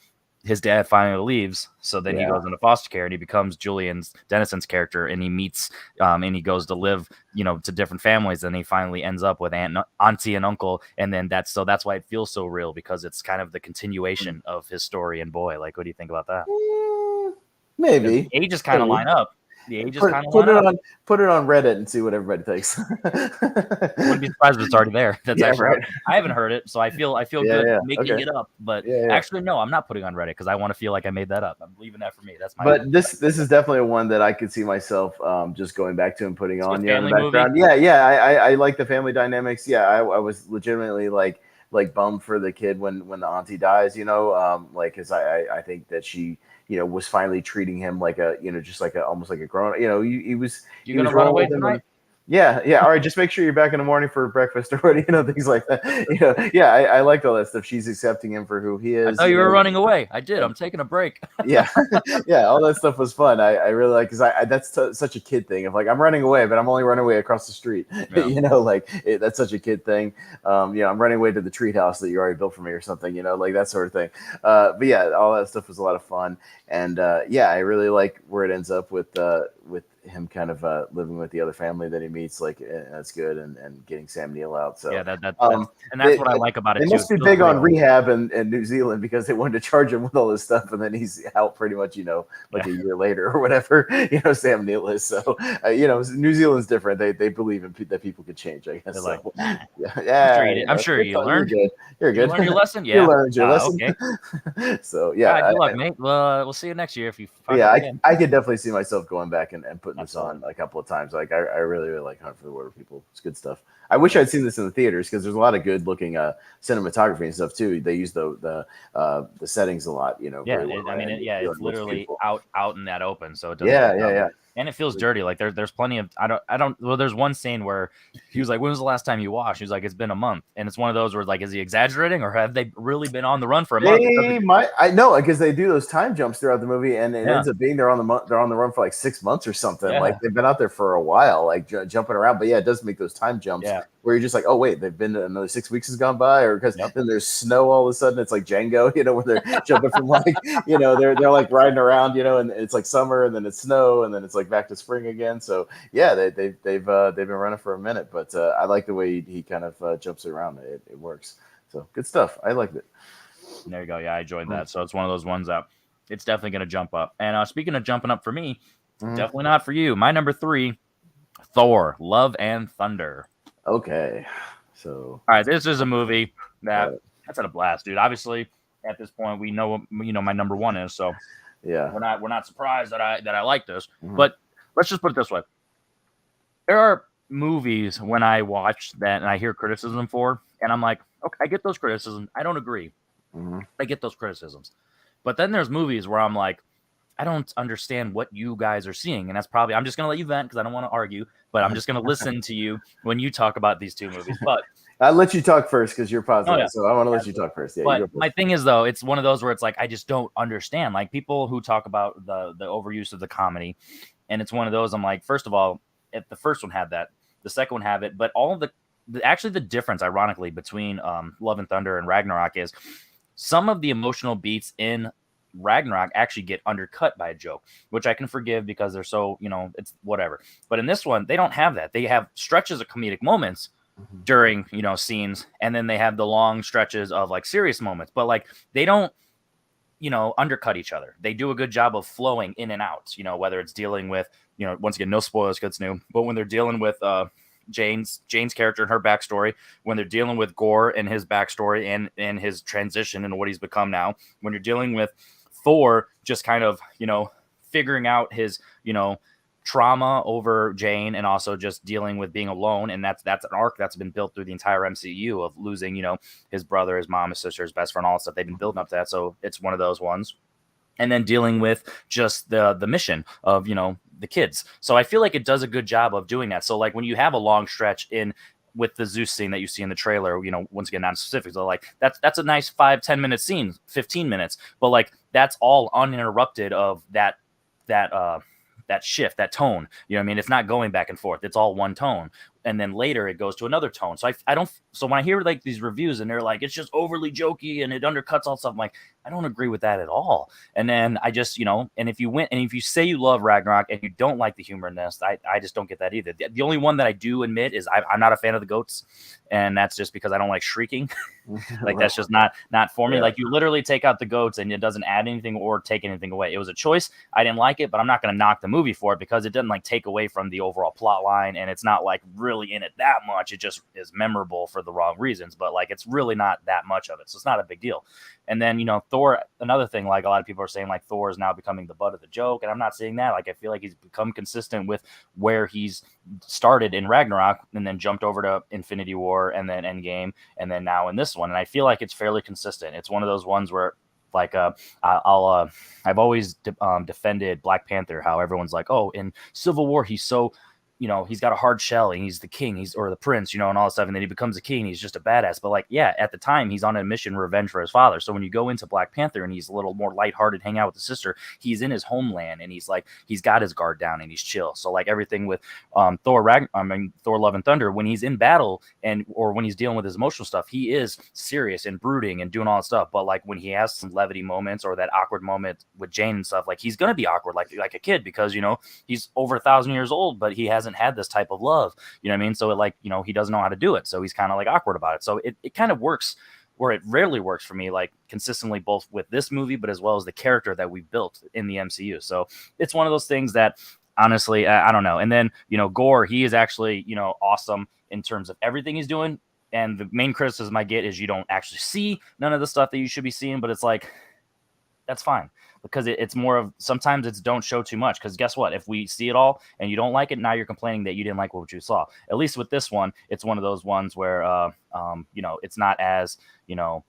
his dad finally leaves, so then he goes into foster care and he becomes Dennison's character, and he meets and he goes to live to different families, and he finally ends up with auntie and uncle, and then that's why it feels so real, because it's kind of the continuation of his story in Boy. Like, what do you think about that? Maybe the ages kind of line up. The ages kind of put it on Reddit and see what everybody thinks. Wouldn't be surprised if it's already there. That's actually I haven't heard it, so I feel good making it up. But actually, no, I'm not putting on Reddit because I want to feel like I made that up. I'm leaving that for me. That's my. But this is definitely one that I could see myself just going back to and putting on in the background. Movie. I like the family dynamics. Yeah, I was legitimately like bummed for the kid when the auntie dies. Because I think that she. Was finally treating him like a, just like almost like a grown. He was. You gonna run away tonight? Yeah, yeah. All right, just make sure you're back in the morning for breakfast or what, things like that. Yeah, I liked all that stuff. She's accepting him for who he I is. thought you were running away. I did. I'm taking a break. Yeah, yeah, all that stuff was fun. I really like because that's such a kid thing of like I'm running away, but I'm only running away across the street. Yeah. That's such a kid thing. I'm running away to the treehouse that you already built for me or something. Like that sort of thing. But yeah, all that stuff was a lot of fun, and yeah, I really like where it ends up with him kind of living with the other family that he meets. Like that's good, and getting Sam Neill out. So yeah, that's what I like about it they too. must be big on rehab in New Zealand because they wanted to charge him with all this stuff, and then he's out pretty much, like a year later or whatever. Sam Neill is. So New Zealand's different. They believe in that people could change. I guess. They're like, Nah. I'm sure you learned. You're good. You learned your lesson. Yeah, you learned your lesson. Okay. So yeah, all right, good luck, mate. We'll see you next year if you. I could definitely see myself going back and putting this on a couple of times. Like I really, really like Hunt for the Water People. It's good stuff. I wish I'd seen this in the theaters because there's a lot of good looking cinematography and stuff too. They use the settings a lot. Yeah, it's literally out in that open, so it doesn't. Yeah. And it feels dirty. Like there's plenty of I don't. Well, there's one scene where he was like, "When was the last time you washed?" He was like, "It's been a month." And it's one of those where like, is he exaggerating or have they really been on the run for a month? I know because they do those time jumps throughout the movie, and it ends up being they're on the run for like 6 months or something. Yeah. Like they've been out there for a while, like jumping around. But yeah, it does make those time jumps where you're just like, oh wait, they've been another 6 weeks has gone by, or because then there's snow all of a sudden. It's like Django, where they're jumping from like, they're like riding around, and it's like summer, and then it's snow, and then it's like back to spring again. So yeah, they've been running for a minute, but I like the way he kind of jumps around. It works. So good stuff. I liked it. There you go. Yeah, I enjoyed that. So it's one of those ones that it's definitely going to jump up. And speaking of jumping up for me, definitely not for you. My number 3, Thor: Love and Thunder. Okay, so all right, this is a movie that's at a blast, dude. Obviously, at this point, we know my number 1 is. So yeah, we're not surprised that I like this. But let's just put it this way: there are movies when I watch that and I hear criticism for, and I'm like, okay, I get those criticisms. I don't agree. I get those criticisms. But then there's movies where I'm like, I don't understand what you guys are seeing. And that's probably, I'm just going to let you vent because I don't want to argue, but I'm just going to listen to you when you talk about these two movies. But I'll let you talk first because you're positive. So I want to let you talk first. Yeah, but my thing is, though, it's one of those where it's like, I just don't understand. Like people who talk about the overuse of the comedy. And it's one of those, I'm like, first of all, if the first one had that, the second one have it. But all of the difference, ironically, between Love and Thunder and Ragnarok is some of the emotional beats in Ragnarok actually get undercut by a joke, which I can forgive because they're so, it's whatever. But in this one, they don't have that. They have stretches of comedic moments during, scenes, and then they have the long stretches of like serious moments. But like they don't, undercut each other. They do a good job of flowing in and out, whether it's dealing with, once again, no spoilers because it's new, but when they're dealing with Jane's character and her backstory, when they're dealing with Gore and his backstory and his transition and what he's become now, when you're dealing with Thor just kind of, figuring out his, trauma over Jane and also just dealing with being alone. And that's an arc that's been built through the entire MCU of losing, his brother, his mom, his sister, his best friend, all that stuff. They've been building up to that. So it's one of those ones. And then dealing with just the mission of, the kids. So I feel like it does a good job of doing that. So like when you have a long stretch with the Zeus scene that you see in the trailer, once again, not specific. So like that's a nice 5-10 minute scene, 15 minutes, but like that's all uninterrupted of that shift, that tone. You know what I mean? It's not going back and forth. It's all one tone. And then later it goes to another tone. So so when I hear like these reviews and they're like, it's just overly jokey and it undercuts all stuff, I'm like, I don't agree with that at all. And then I just, and if you say you love Ragnarok and you don't like the humor in this, I just don't get that either. The only one that I do admit is I'm not a fan of the goats. And that's just because I don't like shrieking. Like that's just not for me. Yeah. Like you literally take out the goats and it doesn't add anything or take anything away. It was a choice. I didn't like it, but I'm not going to knock the movie for it because it doesn't like take away from the overall plot line. And it's not like really in it that much. It just is memorable for the wrong reasons, but like it's really not that much of it. So it's not a big deal. And then, Thor, another thing, like a lot of people are saying, like Thor is now becoming the butt of the joke. And I'm not saying that. Like I feel like he's become consistent with where he's started in Ragnarok and then jumped over to Infinity War and then Endgame and then now in this one. And I feel like it's fairly consistent. It's one of those ones where like I've always defended Black Panther, how everyone's like, oh, in Civil War, he's so you know, he's got a hard shell and he's the king, or the prince, you know, and all this stuff. And then he becomes a king and he's just a badass. But like, yeah, at the time he's on a mission revenge for his father. So when you go into Black Panther and he's a little more lighthearted, hang out with his sister, he's in his homeland and he's like, he's got his guard down and he's chill. So like everything with Thor Love and Thunder, when he's in battle or when he's dealing with his emotional stuff, he is serious and brooding and doing all that stuff. But like when he has some levity moments or that awkward moment with Jane and stuff, like he's gonna be awkward like a kid, because, you know, he's over 1,000 years old, but he hasn't had this type of love, you know what I mean? So it, like, you know, he doesn't know how to do it, so he's kind of like awkward about it. So it kind of works where it rarely works for me, like consistently, both with this movie but as well as the character that we built in the MCU. So it's one of those things that honestly, I don't know. And then, you know, Gore, he is actually, you know, awesome in terms of everything he's doing. And the main criticism I get is you don't actually see none of the stuff that you should be seeing, but it's like, that's fine, because it's more of, sometimes it's don't show too much, because guess what, if we see it all and you don't like it, now you're complaining that you didn't like what you saw. At least with this one, it's one of those ones where you know, it's not as, you know,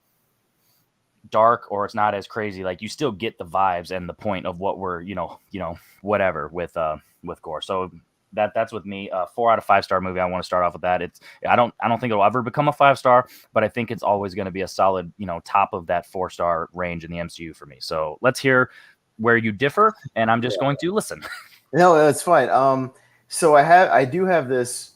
dark, or it's not as crazy. Like, you still get the vibes and the point of what we're, you know, whatever with Gore. So that's with me. 4 out of 5 star movie. I want to start off with that. I don't think it'll ever become a 5-star, but I think it's always going to be a solid, you know, top of that 4-star range in the MCU for me. So let's hear where you differ, and I'm just going to listen. No, that's fine. So I do have this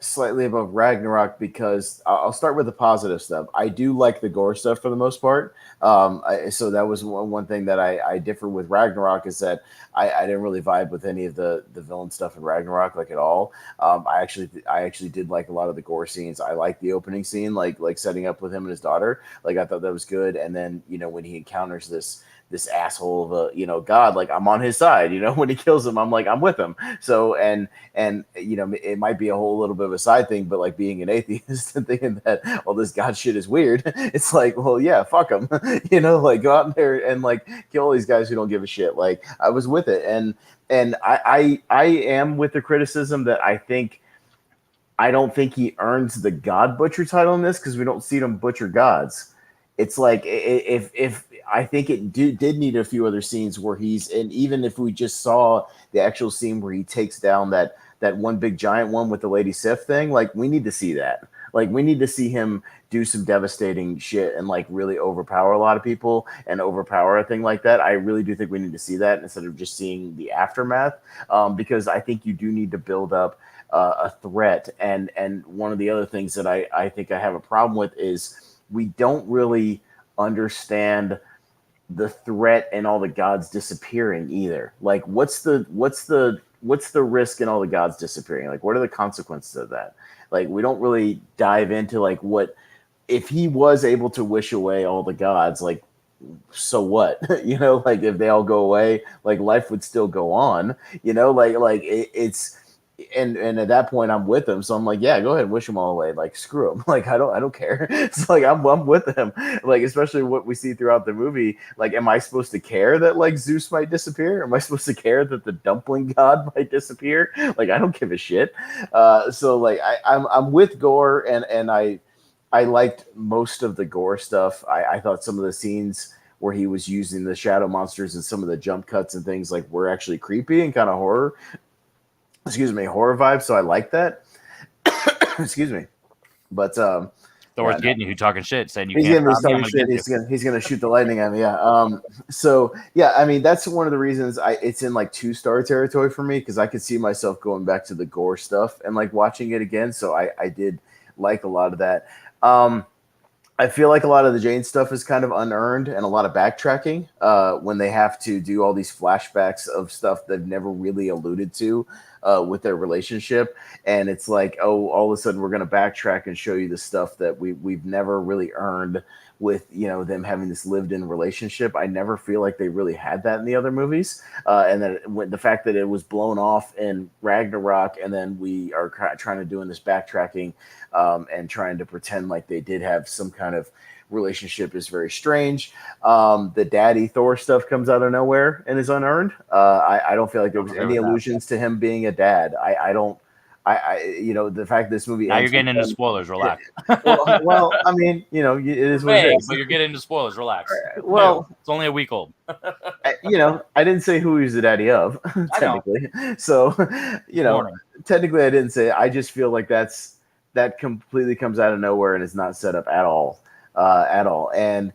slightly above Ragnarok, because I'll start with the positive stuff. I do like the Gore stuff for the most part. So that was one thing that I differ with Ragnarok, is that I didn't really vibe with any of the villain stuff in Ragnarok, like, at all. I actually did like a lot of the Gore scenes. I like the opening scene, like setting up with him and his daughter. Like, I thought that was good. And then, you know, when he encounters this asshole of a, you know, god, like, I'm on his side, you know, when he kills him, I'm like, I'm with him. So, and you know, it might be a whole little bit of a side thing, but like, being an atheist and thinking that all this god shit is weird, it's like, well, yeah, fuck them. You know, like, go out there and like kill all these guys who don't give a shit. Like, I was with it. And I am with the criticism that I don't think he earns the God Butcher title in this, because we don't see him butcher gods. It's like, if I think it did need a few other scenes where and even if we just saw the actual scene where he takes down that one big giant one with the Lady Sif thing, like, we need to see that. Like, we need to see him do some devastating shit and like really overpower a lot of people and overpower a thing like that. I really do think we need to see that instead of just seeing the aftermath, because I think you do need to build up a threat. And one of the other things that I think I have a problem with is we don't really understand the threat and all the gods disappearing either. Like, what's the risk in all the gods disappearing? Like, what are the consequences of that? Like, we don't really dive into like, what if he was able to wish away all the gods, like, so what? You know, like, if they all go away, like, life would still go on, you know, like it's and at that point I'm with him, so I'm like, yeah, go ahead and wish them all away, like, screw them. Like, I don't care. It's like, I'm with him. Like, especially what we see throughout the movie, like, am I supposed to care that like Zeus might disappear? Am I supposed to care that the dumpling god might disappear? Like, I don't give a shit. So like, I'm with Gore, and I liked most of the Gore stuff. I thought some of the scenes where he was using the shadow monsters and some of the jump cuts and things like were actually creepy and kind of horror vibes. So I like that. Excuse me. But Thor's getting you, talking shit, saying you he's can't. He's gonna shoot the lightning at me. Yeah. So yeah, I mean, that's one of the reasons it's in like 2-star territory for me, because I could see myself going back to the Gore stuff and like watching it again. So I did like a lot of that. I feel like a lot of the Jane stuff is kind of unearned and a lot of backtracking when they have to do all these flashbacks of stuff they've never really alluded to with their relationship. And it's like, oh, all of a sudden we're going to backtrack and show you the stuff that we've never really earned with, you know, them having this lived-in relationship. I never feel like they really had that in the other movies. And then the fact that it was blown off in Ragnarok, and then we are trying to doing this backtracking and trying to pretend like they did have some kind of relationship is very strange. The daddy Thor stuff comes out of nowhere and is unearned. I don't feel like there was any allusions to him being a dad. You know, the fact this movie. Now you're getting into spoilers. Relax. Well, I mean, you know, it is what it is. But you're getting into spoilers. Relax. Well, it's only a week old. I didn't say who he's the daddy of, technically. So, technically I didn't say it. I just feel like that completely comes out of nowhere and is not set up at all. And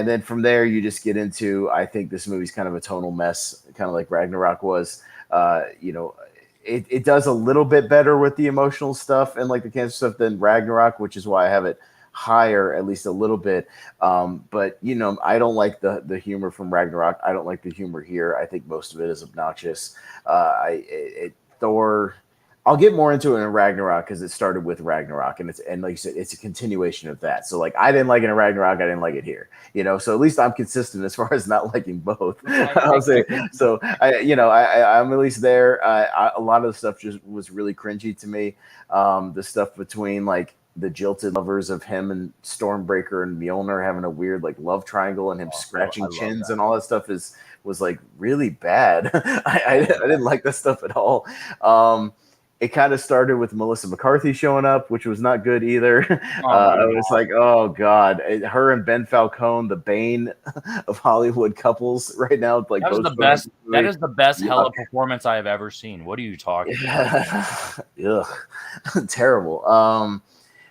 then from there, you just get into, I think this movie's kind of a tonal mess, kind of like Ragnarok was. It does a little bit better with the emotional stuff and like the cancer stuff than Ragnarok, which is why I have it higher, at least a little bit. But I don't like the humor from Ragnarok. I don't like the humor here. I think most of it is obnoxious. Thor. I'll get more into it in Ragnarok because it started with Ragnarok, and like you said, it's a continuation of that. So like I didn't like it in Ragnarok, I didn't like it here. So at least I'm consistent as far as not liking both. I'll say so. I'm at least there. A lot of the stuff just was really cringy to me. The stuff between like the jilted lovers of him and Stormbreaker and Mjolnir having a weird like love triangle and him scratching chins and all that stuff was like really bad. I didn't like that stuff at all. It kind of started with Melissa McCarthy showing up, which was not good either. I was like, oh God, her and Ben Falcone, the bane of Hollywood couples right now. Like that was the best. That is the best Hela performance I have ever seen. What are you talking about? Ugh, terrible.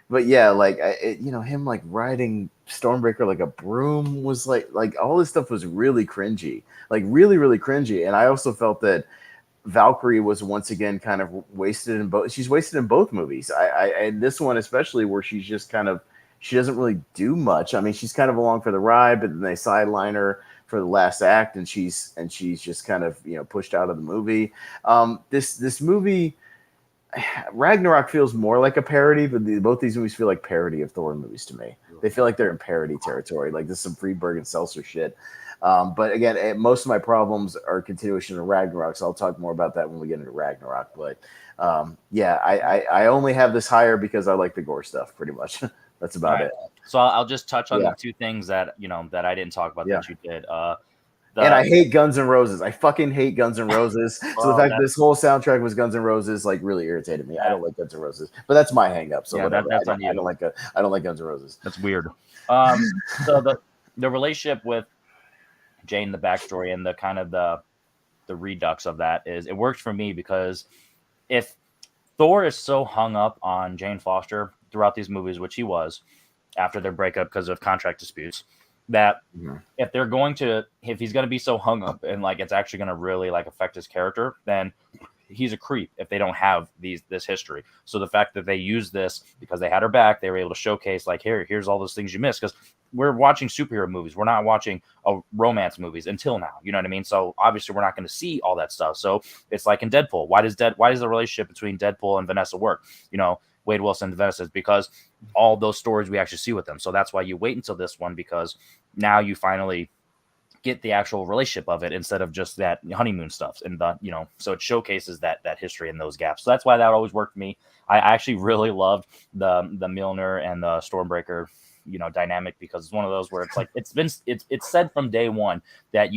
But yeah, like him like riding Stormbreaker like a broom was like all this stuff was really cringy, like really really cringy. And I also felt that Valkyrie was once again kind of wasted in both. She's wasted in both movies. And this one especially, where she's just kind of, she doesn't really do much. I mean, she's kind of along for the ride, but then they sideline her for the last act, and she's just kind of pushed out of the movie. This movie, Ragnarok, feels more like a parody, but both these movies feel like parody of Thor movies to me. They feel like they're in parody territory. Like this is some Friedberg and Seltzer shit. But again, most of my problems are continuation of Ragnarok, so I'll talk more about that when we get into Ragnarok. But I only have this higher because I like the gore stuff, pretty much. That's about it. So I'll just touch on the two things that that I didn't talk about that you did. And I hate Guns N' Roses. I fucking hate Guns N' Roses. So the fact this whole soundtrack was Guns N' Roses like really irritated me. I don't like Guns N' Roses, but that's my hang up. So whatever. I don't like Guns N' Roses. That's weird. So the relationship with Jane, the backstory, and the kind of the redux of that is, it works for me because if Thor is so hung up on Jane Foster throughout these movies, which he was after their breakup because of contract disputes, that if he's going to be so hung up and like it's actually going to really like affect his character, then he's a creep if they don't have this history. So the fact that they use this because they had her back, they were able to showcase like, here's all those things you missed, because we're watching superhero movies. We're not watching romance movies until now. You know what I mean? So obviously we're not going to see all that stuff. So it's like in Deadpool. Why does the relationship between Deadpool and Vanessa work? Wade Wilson and Vanessa, is because all those stories we actually see with them. So that's why you wait until this one, because now you finally get the actual relationship of it instead of just that honeymoon stuff. And so it showcases that history and those gaps. So that's why that always worked for me. I actually really loved the Mjolnir and the Stormbreaker dynamic, because it's one of those where it's like it's said from day one that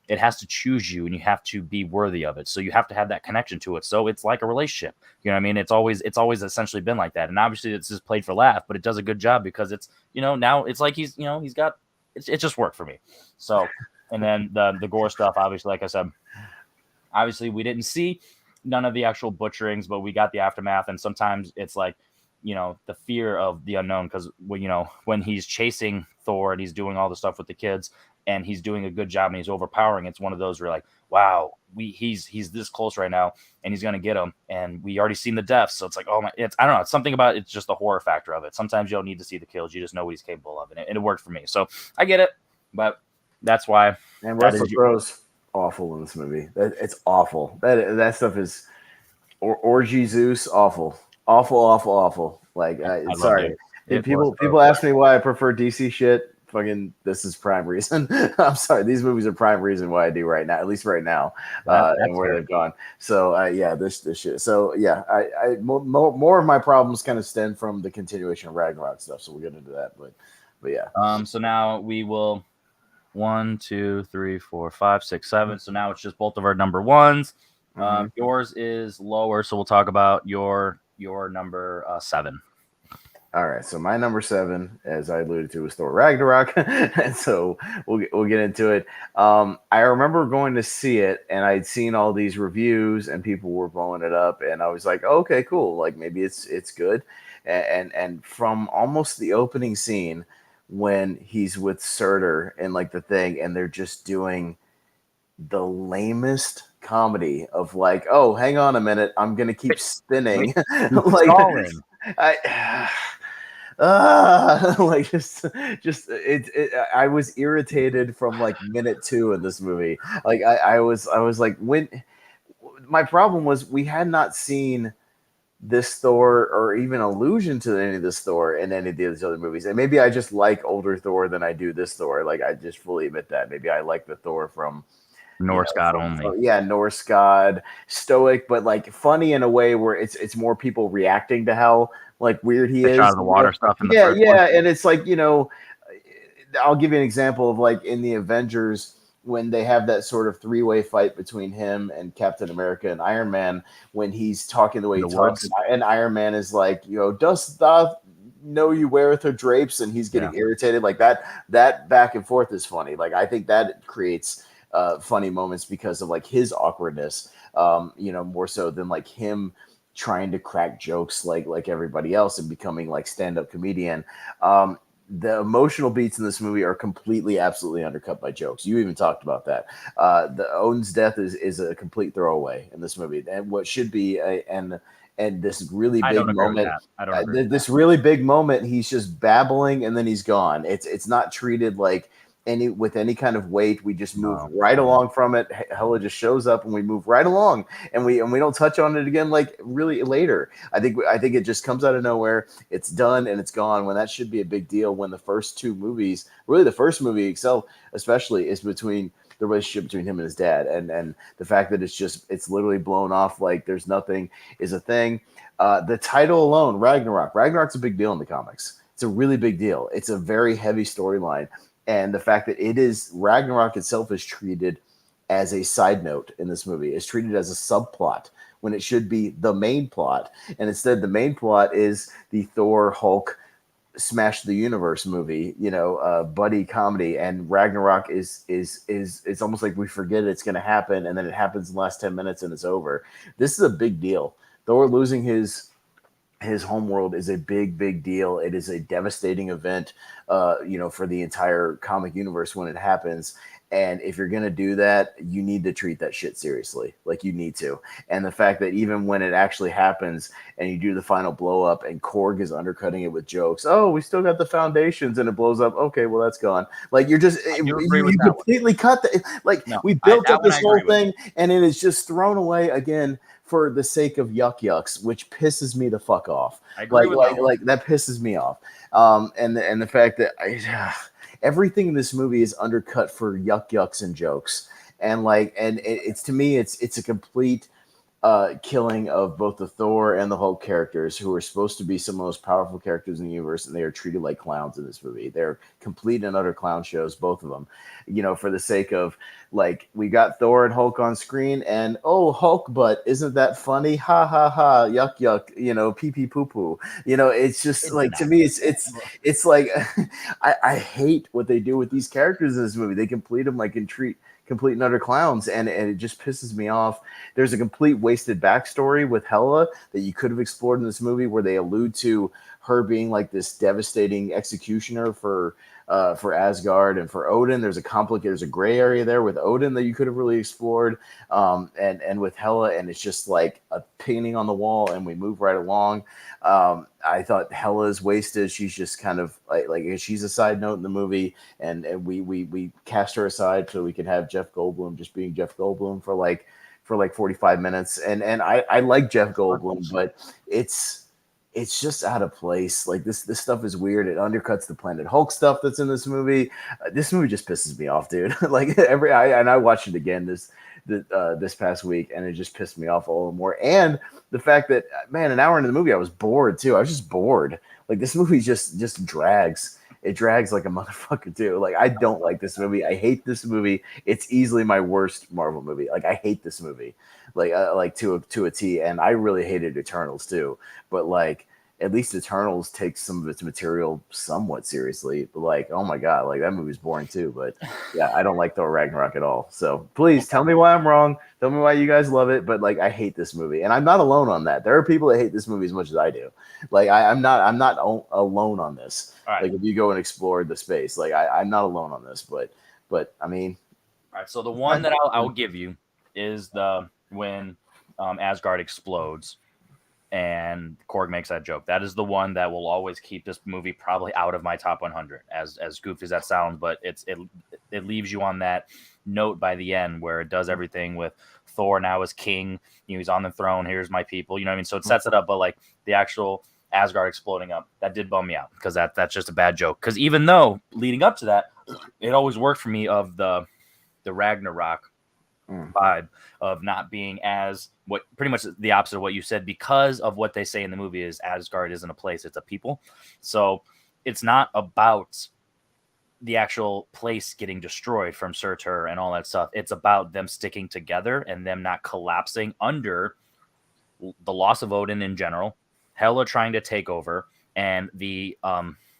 it has to choose you and you have to be worthy of it. So you have to have that connection to it. So it's like a relationship. You know what I mean? It's always essentially been like that. And obviously it's just played for laugh, but it does a good job because it's, now it's like he's got, it just worked for me. So, and then the gore stuff, obviously, like I said, obviously we didn't see none of the actual butcherings, but we got the aftermath. And sometimes it's like, the fear of the unknown, because when he's chasing Thor and he's doing all the stuff with the kids and he's doing a good job and he's overpowering, it's one of those where like, wow, he's this close right now and he's gonna get him, and we already seen the deaths. So it's like, oh my, I don't know, it's something about it's just the horror factor of it. Sometimes you don't need to see the kills, you just know what he's capable of, and it worked for me. So I get it, but that's why. And Russell Crowe's awful in this movie. It's awful. That stuff is orgy Zeus, awful. Awful. Like, sorry. People ask me why I prefer DC shit. Fucking, this is prime reason. I'm sorry. These movies are prime reason why I do right now, at least right now, and where they've gone. So, this shit. So, yeah, more of my problems kind of stem from the continuation of Ragnarok stuff. So we'll get into that. But yeah. So now we will 1, 2, 3, 4, 5, 6, 7. So now it's just both of our number ones. Yours is lower, so we'll talk about your number 7. All right, so my number 7, as I alluded to, was Thor Ragnarok, and so we'll get into it. I remember going to see it, and I'd seen all these reviews, and people were blowing it up, and I was like, oh, okay, cool, like maybe it's good. And from almost the opening scene when he's with Surtur and like the thing, and they're just doing the lamest comedy of like, oh, hang on a minute, I'm gonna keep spinning, like I. Like just I was irritated from like minute 2 in this movie. Like I was like, when my problem was we had not seen this Thor or even allusion to any of this Thor in any of these other movies. And maybe I just like older Thor than I do this Thor. Like I just fully admit that. Maybe I like the Thor from Norse god only. Yeah, Norse god, stoic, but like funny in a way where it's more people reacting to how like weird he is. Out of the water stuff. In the yeah, first yeah, one. and it's like, you know, I'll give you an example of like in the Avengers when they have that sort of 3-way fight between him and Captain America and Iron Man, when he's talking the way he talks, and Iron Man is like, you know, dost thou know you weareth her drapes, and he's getting irritated like that. That back and forth is funny. Like I think that creates funny moments because of like his awkwardness, you know, more so than like him trying to crack jokes like everybody else and becoming like stand-up comedian. The emotional beats in this movie are completely, absolutely undercut by jokes. You even talked about that. The Odin's death is a complete throwaway in this movie, and what should be and this really big moment. This really big moment, he's just babbling and then he's gone. It's not treated like any kind of weight. We just move right along from it. Hela just shows up and we move right along, and we don't touch on it again like really later. I think it just comes out of nowhere. It's done and it's gone, when that should be a big deal. When the first 2 movies, really the first movie itself especially, is between the relationship between him and his dad, and the fact that it's literally blown off like there's nothing is a thing. The title alone, Ragnarok's a big deal in the comics. It's a really big deal. It's a very heavy storyline. And the fact that it is, Ragnarok itself is treated as a side note in this movie, is treated as a subplot when it should be the main plot. And instead, the main plot is the Thor Hulk smash the universe movie, you know, buddy comedy. And Ragnarok is it's almost like we forget it's going to happen, and then it happens in the last 10 minutes and it's over. This is a big deal. Thor losing his homeworld is a big deal. It is a devastating event, you know, for the entire comic universe when it happens. And if you're gonna do that, you need to treat that shit seriously. Like you need to. And the fact that even when it actually happens and you do the final blow up and Korg is undercutting it with jokes, oh, we still got the foundations, and it blows up. Okay, well that's gone. Like you completely cut that. Like we built up this whole thing, and it is just thrown away again for the sake of yucks, which pisses me the fuck off. Like that pisses me off. And the fact that everything in this movie is undercut for yucks and jokes, and it's to me it's a complete killing of both the Thor and the Hulk characters, who are supposed to be some of the most powerful characters in the universe, and they are treated like clowns in this movie. They're complete and utter clown shows, both of them, you know, for the sake of, like, we got Thor and Hulk on screen, and oh, Hulk butt, isn't that funny? Ha ha ha, yuck, you know, pee pee poo poo. You know, it's just like, to me, it's like I hate what they do with these characters in this movie. They complete them like complete and utter clowns, and it just pisses me off. There's a complete wasted backstory with Hela that you could have explored in this movie, where they allude to her being like this devastating executioner for Asgard and for Odin. There's a gray area there with Odin that you could have really explored, and with Hela, and it's just like a painting on the wall, and we move right along. I thought Hela is wasted. She's just kind of like she's a side note in the movie, and we cast her aside so we can have Jeff Goldblum just being Jeff Goldblum for like 45 minutes. And I like Jeff Goldblum, but it's just out of place. Like this stuff is weird. It undercuts the Planet Hulk stuff that's in this movie. This movie just pisses me off, dude. Like I watched it again this past week, and it just pissed me off a little more. And the fact that, man, an hour into the movie, I was bored too. I was just bored. Like this movie just drags. It drags like a motherfucker too. Like I don't like this movie. I hate this movie. It's easily my worst Marvel movie. Like I hate this movie, like to a T. And I really hated Eternals too. But like at least Eternals takes some of its material somewhat seriously. But like, oh my god, like that movie's boring too. But yeah, I don't like Thor Ragnarok at all. So please tell me why I'm wrong. Tell me why you guys love it. But like, I hate this movie, and I'm not alone on that. There are people that hate this movie as much as I do. Like, I'm not alone on this. Right. Like, if you go and explore the space, like I'm not alone on this. But I mean, all right. So the one that I'll give you is the when Asgard explodes. And Korg makes that joke. That is the one that will always keep this movie probably out of my top 100. As goofy as that sounds, but it leaves you on that note by the end where it does everything with Thor now as king. You know, he's on the throne. Here's my people. You know what I mean? So it sets it up. But like the actual Asgard exploding up, that did bum me out because that's just a bad joke. Because even though leading up to that, it always worked for me of the Ragnarok vibe of not being as what pretty much the opposite of what you said, because of what they say in the movie is Asgard isn't a place, it's a people. So it's not about the actual place getting destroyed from Surtur and all that stuff. It's about them sticking together and them not collapsing under the loss of Odin in general, Hela trying to take over, and the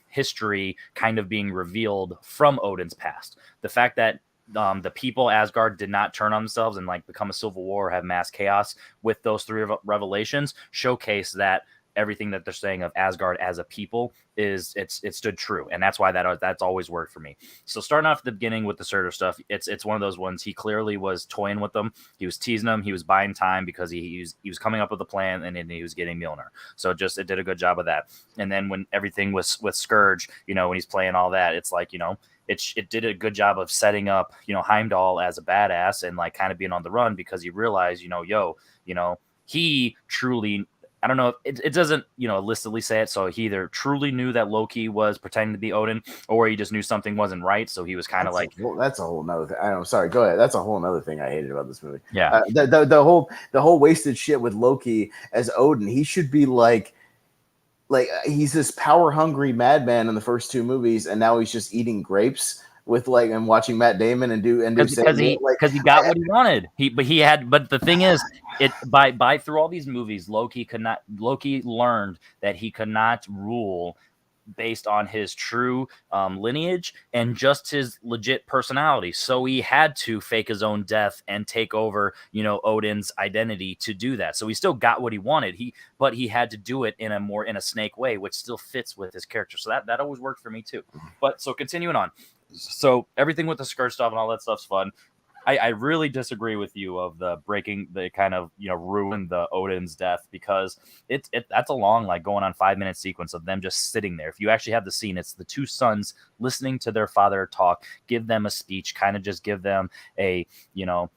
history kind of being revealed from Odin's past. The fact that the people Asgard did not turn on themselves and like become a civil war or have mass chaos with those three revelations showcase that everything that they're saying of Asgard as a people is it stood true, and that's why that's always worked for me. So starting off at the beginning with the Surtur stuff, it's one of those ones he clearly was toying with them. He was teasing them. He was buying time because he was coming up with a plan, and then he was getting Mjolnir. So it did a good job of that. And then when everything was with Scourge, you know, when he's playing all that, it's like, you know, it did a good job of setting up, you know, Heimdall as a badass and like kind of being on the run because he realized, you know, he truly, I don't know, it doesn't, you know, illicitly say it. So he either truly knew that Loki was pretending to be Odin, or he just knew something wasn't right. So he was kind of like, that's a whole nother thing. I'm sorry. Go ahead. That's a whole nother thing I hated about this movie. Yeah. The whole wasted shit with Loki as Odin. He should be like he's this power hungry madman in the first two movies, and now he's just eating grapes with like and watching Matt Damon and do because he got what he wanted. But the thing is, it by through all these movies, Loki learned that he could not rule based on his true lineage and just his legit personality. So he had to fake his own death and take over, you know, Odin's identity to do that. So he still got what he wanted. But he had to do it in a snake way, which still fits with his character. So that always worked for me too. But so continuing on. So everything with the skirt stuff and all that stuff's fun. I really disagree with you of the breaking the kind of, you know, ruin the Odin's death, because that's a long, like going on 5-minute sequence of them just sitting there. If you actually have the scene, it's the two sons listening to their father talk, give them a speech, kind of just give them a, you know,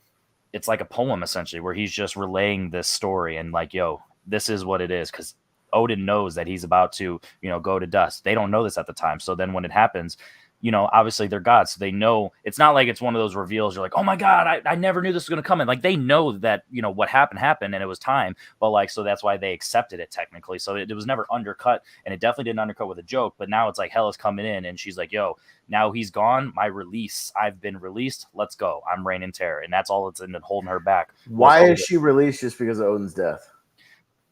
it's like a poem essentially where he's just relaying this story and like, yo, this is what it is. Because Odin knows that he's about to, you know, go to dust. They don't know this at the time. So then when it happens, you know, obviously they're gods, so they know. It's not like it's one of those reveals. You're like, oh my God, I never knew this was going to come in. Like they know that, you know, what happened and it was time. But like, so that's why they accepted it technically. So it was never undercut, and it definitely didn't undercut with a joke. But now it's like Hela's coming in and she's like, yo, now he's gone. My release. I've been released. Let's go. I'm reigning terror. And that's all that's in holding her back. Why is she released just because of Odin's death?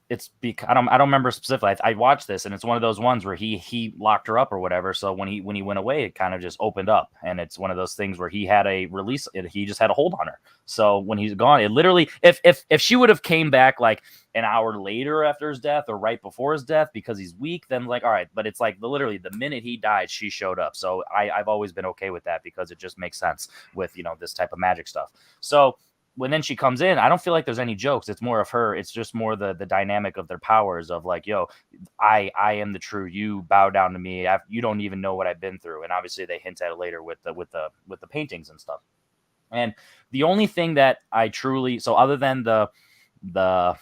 It's because I don't remember specifically. I watched this, and it's one of those ones where he locked her up or whatever. So when he went away, it kind of just opened up, and it's one of those things where he had a release. He just had a hold on her. So when he's gone, it literally, if she would have came back like an hour later after his death or right before his death because he's weak, then like all right. But it's like literally the minute he died, she showed up. So I've always been okay with that because it just makes sense with, you know, this type of magic stuff. So when then she comes in, I don't feel like there's any jokes. It's more of her. It's just more the dynamic of their powers of like, yo, I am the true. You bow down to me. You don't even know what I've been through. And obviously they hint at it later with the paintings and stuff. And the only thing that I truly, so other than the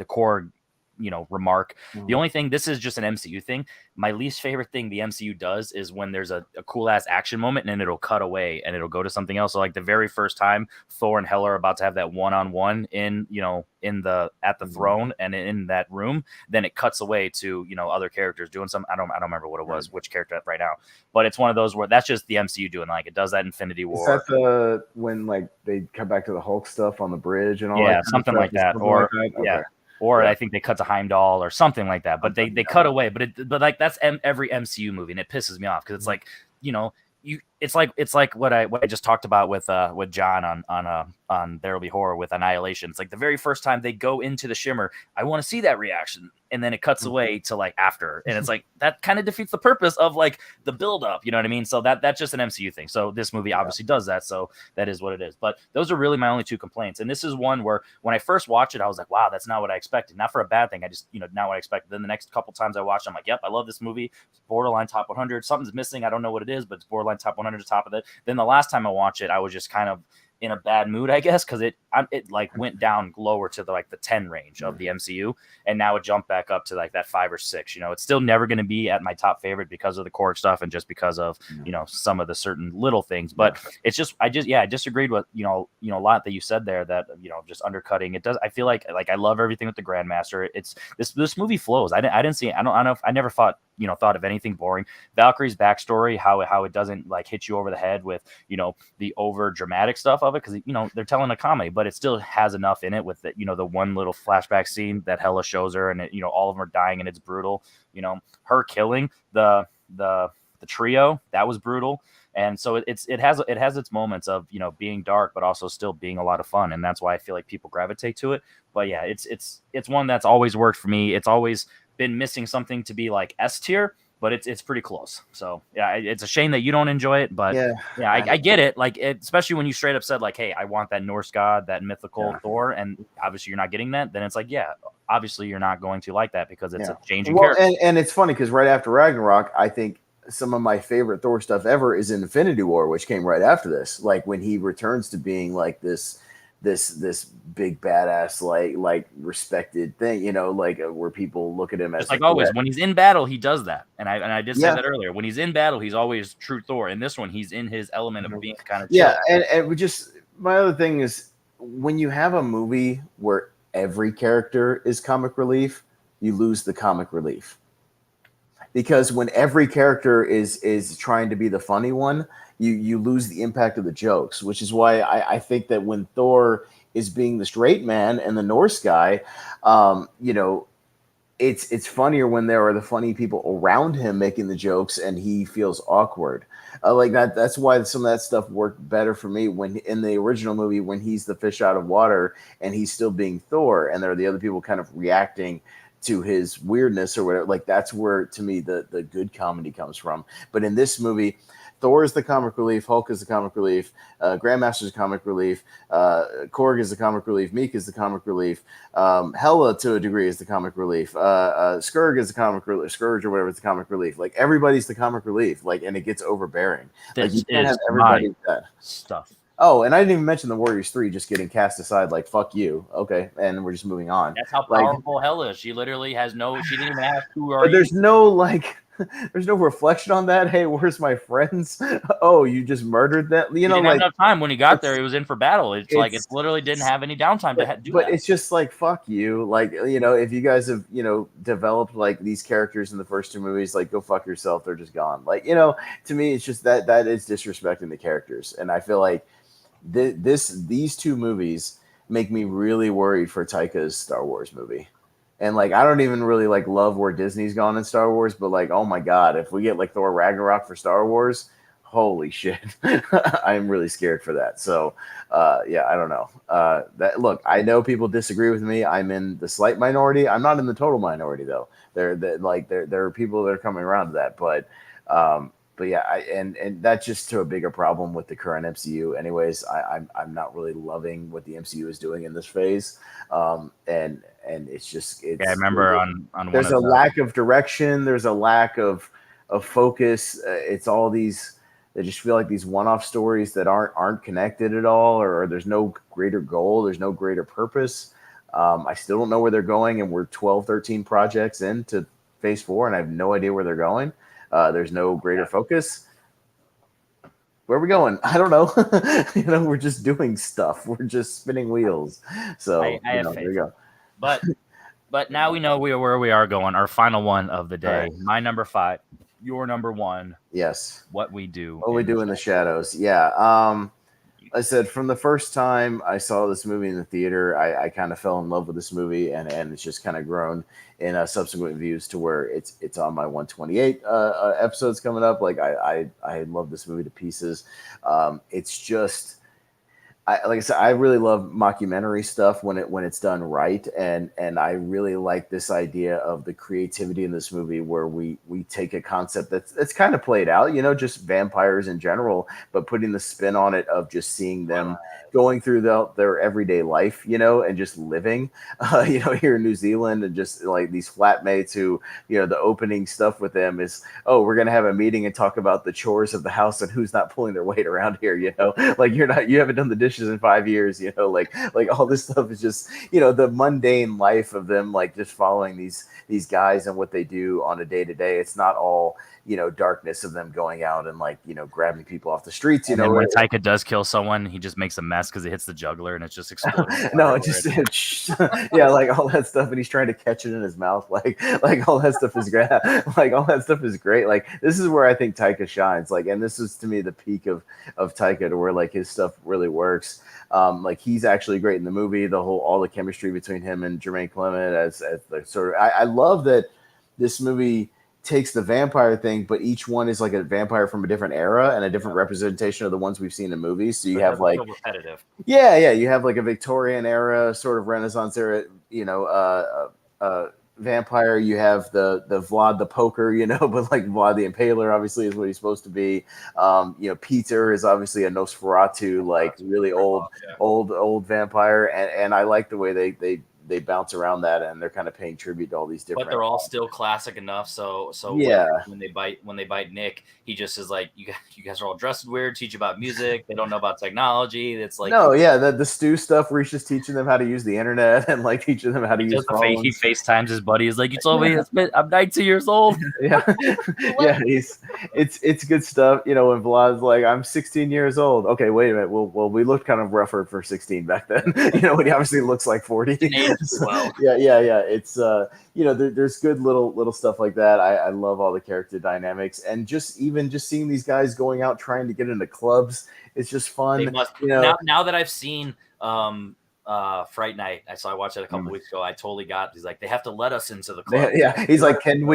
core, you know, remark, the only thing, this is just an MCU thing. My least favorite thing the MCU does is when there's a cool ass action moment and then it'll cut away and it'll go to something else. So like the very first time Thor and Hela are about to have that one-on-one in, you know, at the throne and in that room, then it cuts away to, you know, other characters doing some, I don't remember what it was, which character right now, but it's one of those where that's just the MCU doing, like it does that in Infinity War. Is that when like they come back to the Hulk stuff on the bridge and all that? Yeah, something like that. Or like that? Okay. Yeah. Or I think they cut to Heimdall or something like that. But they cut away. But like that's every MCU movie, and it pisses me off because it's like, you know, it's like what I just talked about with John on There'll Be Horror with Annihilation. It's like the very first time they go into the shimmer, I want to see that reaction, and then it cuts away to like after, and it's like that kind of defeats the purpose of like the build up. You know what I mean? So that's just an MCU thing. So this movie obviously does that. So that is what it is. But those are really my only two complaints. And this is one where when I first watched it, I was like, wow, that's not what I expected. Not for a bad thing. I just, not what I expected. Then the next couple times I watched, I'm like, yep, I love this movie. It's borderline top 100. Something's missing. I don't know what it is, but it's borderline top 100 to top of it. Then the last time I watched it, I was just kind of in a bad mood, I guess, because it like went down lower to the 10 range of the MCU, and now it jumped back up to like that 5 or 6. It's still never going to be at my top favorite because of the Korg stuff and just because of some of the certain little things. But it's just I disagreed with a lot that you said there, that just undercutting it does. I feel like I love everything with the Grandmaster. It's this movie flows. I didn't see it. I don't know if I never thought of anything boring. Valkyrie's backstory, how it doesn't like hit you over the head with the over dramatic stuff of it, because they're telling a comedy, but it still has enough in it with the the one little flashback scene that Hela shows her, and it, all of them are dying, and it's brutal. Her killing the trio, that was brutal. And so it has its moments of being dark, but also still being a lot of fun, and that's why I feel like people gravitate to it. But yeah, it's one that's always worked for me. It's always been missing something to be like S tier, but it's pretty close. So yeah, it's a shame that you don't enjoy it, but I get it. Like especially when you straight up said like, hey, I want that Norse god, that mythical Thor, and obviously you're not getting that. Then it's like, yeah, obviously you're not going to like that because it's a changing character. And it's funny because right after Ragnarok, I think some of my favorite Thor stuff ever is Infinity War, which came right after this. Like when he returns to being like this big badass, like respected thing, where people look at him as like always when he's in battle, he does that. And I did say that earlier. When he's in battle, he's always true Thor. In this one, he's in his element of being kind of chill. Yeah, and we just my other thing is when you have a movie where every character is comic relief, you lose the comic relief. Because when every character is trying to be the funny one, you lose the impact of the jokes, which is why I think that when Thor is being the straight man and the Norse guy, it's funnier when there are the funny people around him making the jokes and he feels awkward. Like that. That's why some of that stuff worked better for me when in the original movie, when he's the fish out of water and he's still being Thor, and there are the other people kind of reacting to his weirdness or whatever. Like that's where to me the good comedy comes from. But in this movie, Thor is the comic relief, Hulk is the comic relief, Grandmaster is the comic relief, Korg is the comic relief, Meek is the comic relief, Hela to a degree is the comic relief, Scourge is the comic relief, Scourge or whatever is the comic relief. Like everybody's the comic relief, like, and it gets overbearing. This like you can't have everybody that stuff. Oh, and I didn't even mention the Warriors 3 just getting cast aside, like, fuck you. Okay, and we're just moving on. That's how powerful Hela is. She literally has she didn't even ask who are but you. There's no, there's no reflection on that. Hey, where's my friends? Oh, you just murdered them? He didn't have enough time when he got there. He was in for battle. It's like it literally didn't have any downtime to do that. But it's just like, fuck you. Like, if you guys have, developed, like, these characters in the first two movies, like, go fuck yourself. They're just gone. Like, to me, it's just that is disrespecting the characters. And I feel like these two movies make me really worried for Taika's Star Wars movie. And like I don't even really love where Disney's gone in Star Wars, but oh my god, if we get Thor Ragnarok for Star Wars, holy shit. I'm really scared for that. So I don't know. Look, I know people disagree with me. I'm in the slight minority. I'm not in the total minority though. There are people that are coming around to that, but yeah, and that's just to a bigger problem with the current MCU. Anyways, I'm not really loving what the MCU is doing in this phase, and it's I remember on there's a lack of direction. There's a lack of focus. It's all these. They just feel like these one-off stories that aren't connected at all, or there's no greater goal. There's no greater purpose. I still don't know where they're going, and we're 12, 13 projects into Phase 4, and I have no idea where they're going. There's no greater focus. Where are we going? I don't know. We're just doing stuff. We're just spinning wheels. So there you go. But now we know where we are going. Our final one of the day. Right. My number 5. Your number 1. Yes. What we do. What we do in the shadows. Yeah. I said from the first time I saw this movie in the theater, I kind of fell in love with this movie, and it's just kind of grown in subsequent views to where it's on my 128 episodes coming up. Like I love this movie to pieces. It's just. Like I said, I really love mockumentary stuff when it's done right, and I really like this idea of the creativity in this movie where we take a concept that's kind of played out, just vampires in general, but putting the spin on it of just seeing them going through their everyday life, and just living, here in New Zealand, and just like these flatmates who, the opening stuff with them is, oh, we're gonna have a meeting and talk about the chores of the house and who's not pulling their weight around here, like you haven't done the dishes in 5 years, like all this stuff is just, the mundane life of them, like just following these guys and what they do on a day to day. It's not all, darkness of them going out and like, grabbing people off the streets, And then when Taika does kill someone, he just makes a mess because it hits the jugular and it's just exploding. No, it just yeah, like all that stuff, and he's trying to catch it in his mouth, like all that stuff is great. Like all that stuff is great. Like this is where I think Taika shines. Like, and this is to me the peak of Taika, to where like his stuff really works. Like he's actually great in the movie. All the chemistry between him and Jermaine Clement as the sort of. I love that this movie takes the vampire thing, but each one is like a vampire from a different era and a different representation of the ones we've seen in movies. So you have like repetitive. Yeah, you have like a Victorian era, sort of Renaissance era, vampire. You have the Vlad the Poker, but like Vlad the Impaler obviously is what he's supposed to be. Peter is obviously a Nosferatu, like really old vampire, and I like the way they bounce around that, and they're kind of paying tribute to all these different. But they're all still classic enough. So yeah, when they bite Nick, he just is like, you guys are all dressed weird, teach about music. They don't know about technology. It's like the Stu stuff where he's just teaching them how to use the internet and like teaching them how to use phones. He FaceTimes his buddy. He's like, you told me I'm 19 years old. Yeah, it's good stuff. When Vlad's like, I'm 16 years old. Okay, wait a minute. Well, we looked kind of rougher for 16 back then. When he obviously looks like 40. Well. Yeah. It's there's good little stuff like that. I love all the character dynamics, and just seeing these guys going out trying to get into clubs, it's just fun. They must, now that I've seen Fright Night, I watched it a couple weeks ago. I totally got. He's like, they have to let us into the club. Yeah, he's like, can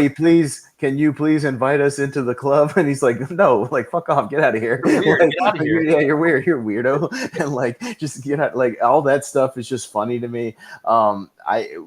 you please invite us into the club? And he's like, no, like fuck off, get out of here. You're weird, get out of here. Yeah, you're weird, you're weirdo, and like just get out. Like all that stuff is just funny to me.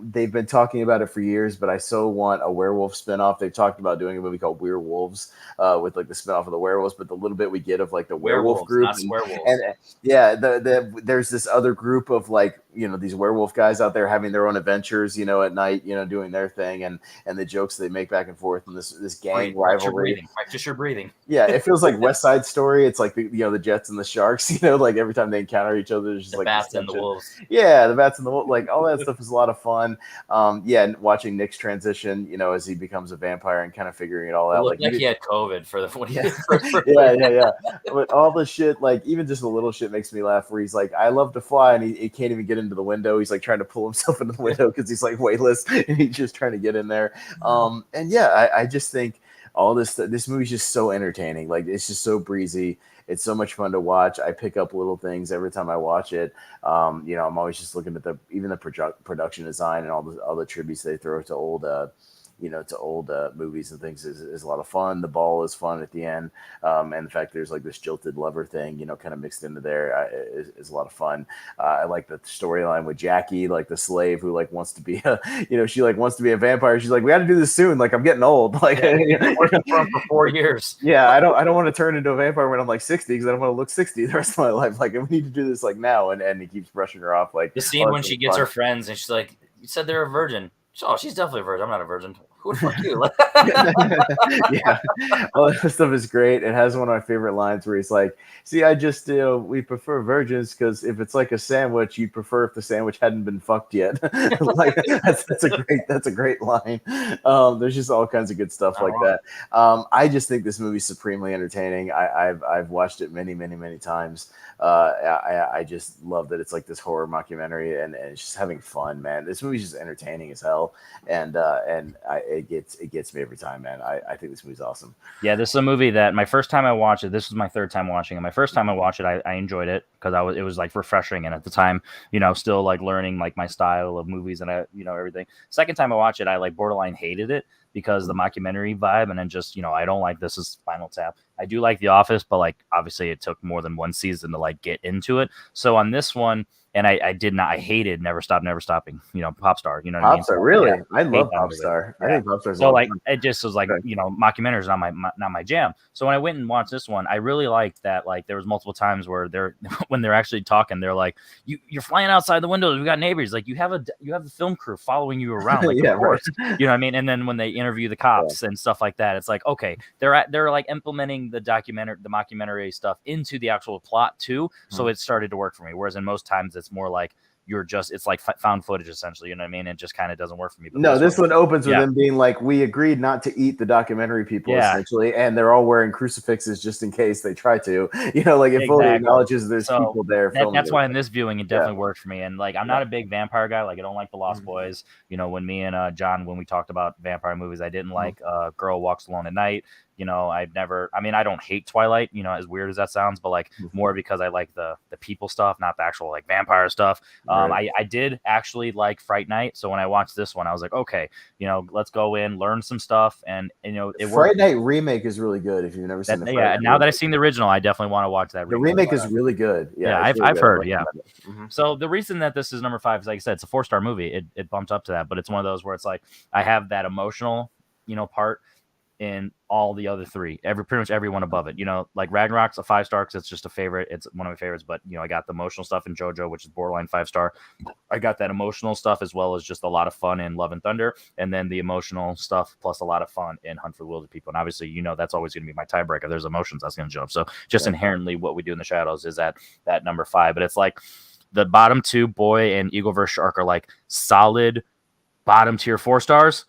They've been talking about it for years, but I so want a werewolf spinoff. They've talked about doing a movie called Werewolves, with like the spinoff of the werewolves, but the little bit we get of like the werewolf group, and there's this other group of like these werewolf guys out there having their own adventures, at night, doing their thing, and the jokes they make back and forth, and this gang rivalry. Practice your breathing. Yeah, it feels like West Side Story. It's like the Jets and the Sharks. Like every time they encounter each other, there's just like bats and the wolves. Yeah, the bats and the wolves. Like all that stuff is a lot of fun. And watching Nick's transition, as he becomes a vampire and kind of figuring it all out. Like he had COVID for yeah. But all the shit, like even just the little shit makes me laugh. Where he's like, I love to fly, and he can't even get into the window. He's like trying to pull himself into the window because he's like weightless, and he's just trying to get in there. And yeah, I just think all this movie's just so entertaining. Like it's just so breezy. It's so much fun to watch. I pick up little things every time I watch it. I'm always just looking at the production design and all the tributes they throw to old movies and things is a lot of fun. The ball is fun at the end, and the fact there's like this jilted lover thing, kind of mixed into there is a lot of fun. I like the storyline with Jackie, like the slave who like wants to be she like wants to be a vampire. She's like, we got to do this soon. Like I'm getting old. Like working for 4 years. Yeah, I don't want to turn into a vampire when I'm like 60 because I don't want to look 60 the rest of my life. Like we need to do this like now, and he keeps brushing her off. Like the scene when she gets her friends and she's like, you said they're a virgin. Oh, she's definitely a virgin. I'm not a virgin. Who the fuck you? Yeah, all that stuff is great. It has one of my favorite lines where he's like, "See, I just we prefer virgins because if it's like a sandwich, you'd prefer if the sandwich hadn't been fucked yet." Like that's a great line. There's just all kinds of good stuff like that. I just think this movie's supremely entertaining. I've watched it many times. I just love that it's like this horror mockumentary and it's just having fun, man. This movie's just entertaining as hell, and it gets me every time, man. I think this movie's awesome. Yeah, this is a movie that my first time I watched it, this was my third time watching it. My first time I watched it, I enjoyed it because it was like refreshing, and at the time, still like learning like my style of movies and everything. Second time I watched it, I like borderline hated it because the mockumentary vibe, and then just I don't like This Is Spinal Tap. I do like The Office, but like obviously it took more than one season to like get into it. So on this one, and I did not. I hated Never Stop, Never Stopping. Popstar. You know what I mean? Popstar, really? Yeah, I love Popstar. Yeah. I think Popstar's so like it just was like mockumentaries not my jam. So when I went and watched this one, I really liked that. Like there was multiple times where when they're actually talking, they're like, "You're flying outside the windows. We got neighbors. Like you have the film crew following you around. Like of course, right. You know what I mean." And then when they interview the cops and stuff like that, it's like okay, they're like implementing the mockumentary stuff into the actual plot too. So it started to work for me. Whereas in most times it's more like it's like found footage essentially, you know what I mean? It just kind of doesn't work for me. But no, this one opens with them being like, we agreed not to eat the documentary people essentially, and they're all wearing crucifixes just in case they try to, like it fully acknowledges there's people there. That's why in this viewing it definitely worked for me. And like I'm not a big vampire guy. Like I don't like the Lost Boys. When me and John, when we talked about vampire movies, I didn't like Girl Walks Alone at Night. I don't hate Twilight, as weird as that sounds, but like more because I like the people stuff, not the actual like vampire stuff. I did actually like Fright Night. So when I watched this one, I was like, okay, let's go in, learn some stuff. And, Fright Night remake is really good. If you've never seen the Fright Night now that I've seen the original, I definitely want to watch that. The remake is really good. Yeah, I've heard. Yeah. So the reason that this is number 5 is, like I said, it's a 4-star movie. It bumped up to that, but it's one of those where it's like, I have that emotional, part in all the other 3, pretty much everyone above it. Like Ragnarok's a 5-star because it's just a favorite. It's one of my favorites. But I got the emotional stuff in JoJo, which is borderline 5-star. I got that emotional stuff as well as just a lot of fun in Love and Thunder, and then the emotional stuff plus a lot of fun in Hunt for the Wilder People. And obviously, that's always going to be my tiebreaker. There's emotions that's going to jump. So just inherently, what we do in the shadows is that number 5. But it's like the bottom 2, Boy and Eagle vs. Shark, are like solid bottom tier 4 stars.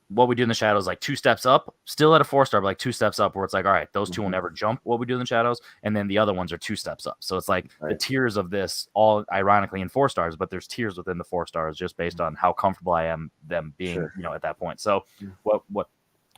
What We Do in the Shadows, like 2 steps up, still at a 4-star, but like 2 steps up, where it's like, all right, those 2 will never jump What We Do in the Shadows, and then the other ones are 2 steps up. So it's like the tiers of this, all ironically in 4 stars, but there's tiers within the 4 stars just based on how comfortable I am them being, at that point. So what,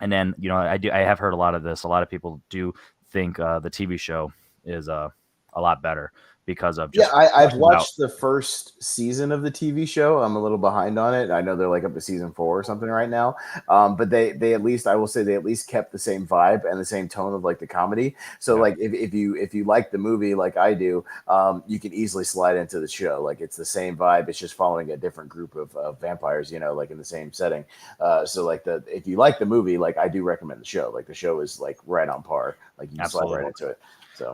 and then I have heard a lot of this. A lot of people do think the TV show is a lot better. Because of I've watched the first season of the TV show. I'm a little behind on it. I know they're like up to season 4 or something right now. But they at least, I will say, they at least kept the same vibe and the same tone of like the comedy. So like if you like the movie like I do, you can easily slide into the show. Like it's the same vibe. It's just following a different group of vampires, like in the same setting. So like if you like the movie, like I do recommend the show. Like the show is like right on par. Like you can slide right into it.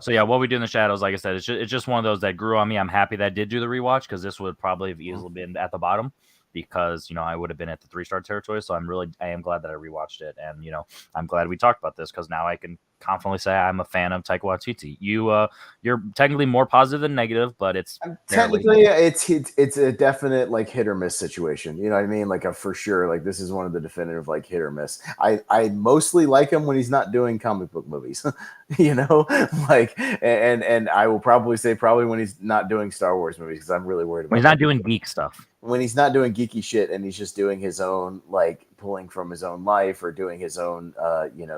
So yeah, What We Do in the Shadows, like I said, it's just one of those that grew on me. I'm happy that I did do the rewatch because this would probably have easily been at the bottom because I would have been at the 3-star territory. So I am glad that I rewatched it, and I'm glad we talked about this because now I can confidently say I'm a fan of Taika Watiti. You're technically more positive than negative, but it's technically it's a definite like hit or miss situation. You know what I mean? Like a for sure. Like this is one of the definitive like hit or miss. I mostly like him when he's not doing comic book movies. Like and I will probably say when he's not doing Star Wars movies because I'm really worried about when he's not doing geek stuff. When he's not doing geeky shit and he's just doing his own, like pulling from his own life or doing his own,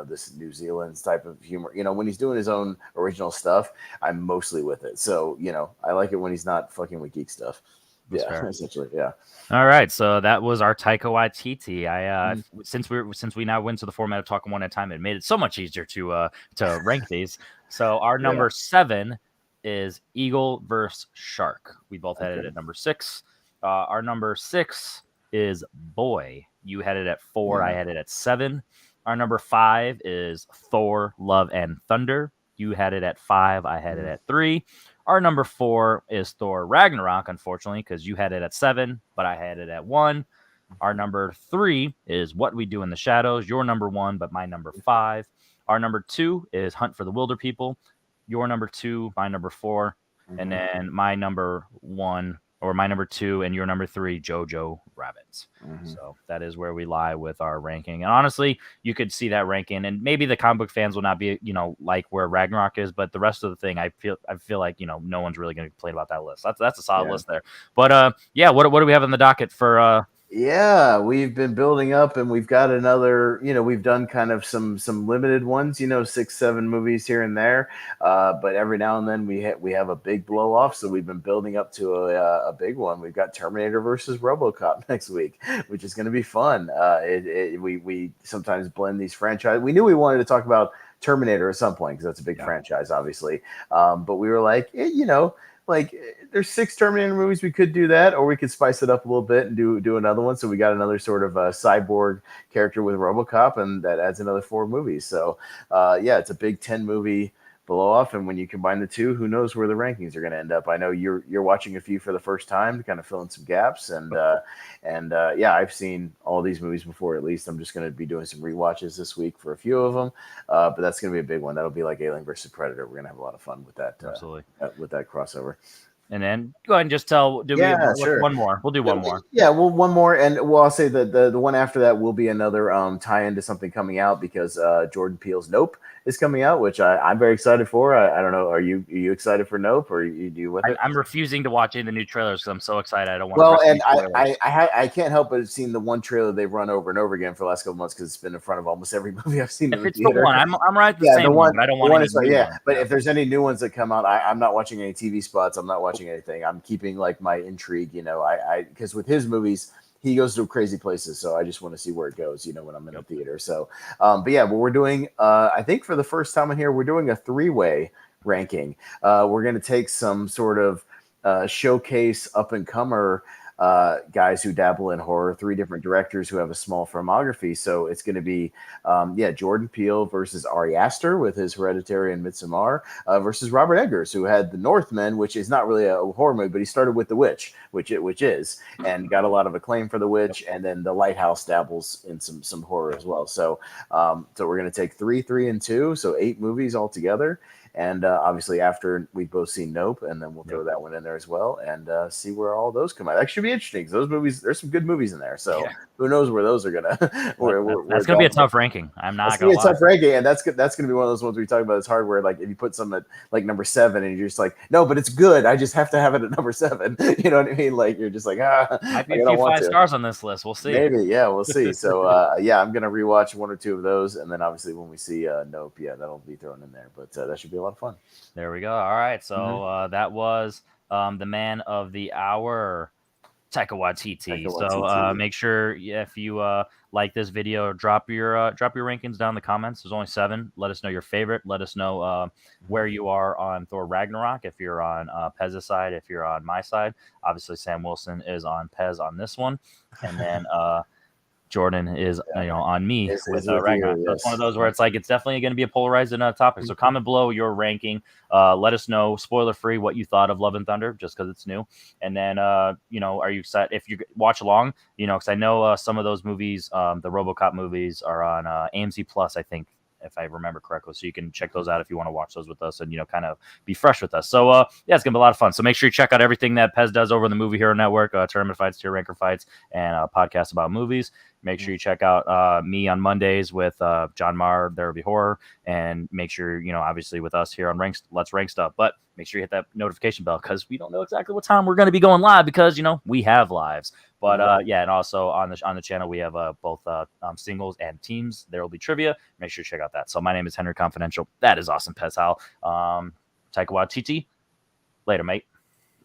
this New Zealand type of humor, when he's doing his own original stuff, I'm mostly with it. So, I like it when he's not fucking with geek stuff. Essentially. Yeah. All right. So that was our Taika Waititi. Since we now went to the format of talking one at a time, it made it so much easier to rank these. So our number 7 is Eagle vs. Shark. We both had it at number 6. Our number 6 is Boy. You had it at 4. I had it at 7. Our number 5 is Thor, Love and Thunder. You had it at 5. I had it at 3. Our number 4 is Thor Ragnarok, unfortunately, because you had it at 7, but I had it at 1. Our number 3 is What We Do in the Shadows. Your number 1, but my number 5. Our number 2 is Hunt for the Wilder People. Your number 2, my number 4. And then my number 1, or my number 2, and your number 3, Jojo Rabbit. So that is where we lie with our ranking. And honestly, you could see that ranking, and maybe the comic book fans will not be, like where Ragnarok is, but the rest of the thing, I feel like, no one's really going to complain about that list. That's a solid list there. But what do we have on the docket for Yeah, we've been building up, and we've got another. We've done kind of some limited ones. 6, 7 movies here and there. But every now and then we have a big blow off. So we've been building up to a big one. We've got Terminator versus RoboCop next week, which is going to be fun. We sometimes blend these franchises. We knew we wanted to talk about Terminator at some point because that's a big franchise, obviously. But we were like, like there's 6 Terminator movies. We could do that, or we could spice it up a little bit and do another one. So we got another sort of cyborg character with RoboCop, and that adds another 4 movies. So yeah, it's a big 10 movie blow off, and when you combine the two, who knows where the rankings are going to end up. I know you're watching a few for the first time to kind of fill in some gaps, and yeah, I've seen all these movies before. At least I'm just going to be doing some rewatches this week for a few of them, but that's going to be a big one. That'll be like Alien versus Predator. We're going to have a lot of fun with that. Absolutely. With that crossover. And then go ahead and just tell. Sure. One more. We'll do one more. Yeah, well, one more, and I'll say the one after that will be another tie into something coming out because Jordan Peele's Nope is coming out, which I'm very excited for. I don't know, are you excited for Nope, or you with it? I'm refusing to watch any of the new trailers because I'm so excited. I don't want. Well, and I can't help but seen the one trailer they've run over and over again for the last couple months because it's been in front of almost every movie I've seen. If it's the one, I'm right. The same one. But I don't want any new ones. But if there's any new ones that come out, I'm not watching any TV spots. I'm not watching anything. I'm keeping like my intrigue. Because with his movies, he goes to crazy places, so I just want to see where it goes. When I'm in a theater. So, but yeah, we're doing. I think for the first time in here, we're doing a 3-way ranking. We're going to take some sort of showcase up and comer guys who dabble in horror, 3 different directors who have a small filmography. So it's going to be, Jordan Peele versus Ari Aster with his Hereditary and Midsommar versus Robert Eggers, who had The Northman, which is not really a horror movie, but he started with The Witch, which is, and got a lot of acclaim for The Witch. And then The Lighthouse dabbles in some horror as well. So, so we're going to take 3, 3, and 2, so 8 movies altogether. And obviously, after we've both seen Nope, and then we'll throw that one in there as well, and see where all those come out. That should be interesting because those movies, there's some good movies in there. So who knows where those are gonna? That's gonna be a tough ranking. I'm not gonna lie. It's a tough ranking, and that's gonna be one of those ones we talk about as hardware. Like if you put some at like number 7, and you're just like, no, but it's good. I just have to have it at number 7. You know what I mean? Like you're just like, might be a few 5 stars on this list. We'll see. Maybe, yeah, we'll see. So yeah, I'm gonna rewatch 1 or 2 of those, and then obviously when we see Nope, that'll be thrown in there. But that should be a lot of fun. There we go. All right. So that was the man of the hour, Taika Watiti. So make sure if you like this video, drop your rankings down in the comments. There's only 7. Let us know your favorite. Let us know where you are on Thor Ragnarok. If you're on Pez's side, if you're on my side. Obviously, Sam Wilson is on Pez on this one, and then Jordan is on me with Ragnarok. So it's one of those where it's like it's definitely going to be a polarizing topic. So comment below your ranking. Let us know, spoiler free, what you thought of Love and Thunder, just because it's new. And then are you excited if you watch along? Because I know some of those movies, the RoboCop movies, are on AMC Plus, I think, if I remember correctly. So you can check those out if you want to watch those with us and, kind of be fresh with us. So, yeah, it's going to be a lot of fun. So make sure you check out everything that Pez does over in the Movie Hero Network, Tournament Fights, Tier Ranker Fights, and podcasts about movies. Make sure you check out me on Mondays with John Marr, There Will Be Horror, and make sure, obviously with us here on Let's Rank Stuff. But make sure you hit that notification bell because we don't know exactly what time we're going to be going live because, we have lives. But yeah, and also on the channel, we have both singles and teams. There will be trivia. Make sure you check out that. So my name is Henry Confidential. That is Awesome Pez Hal. Taika Watiti. Later, mate.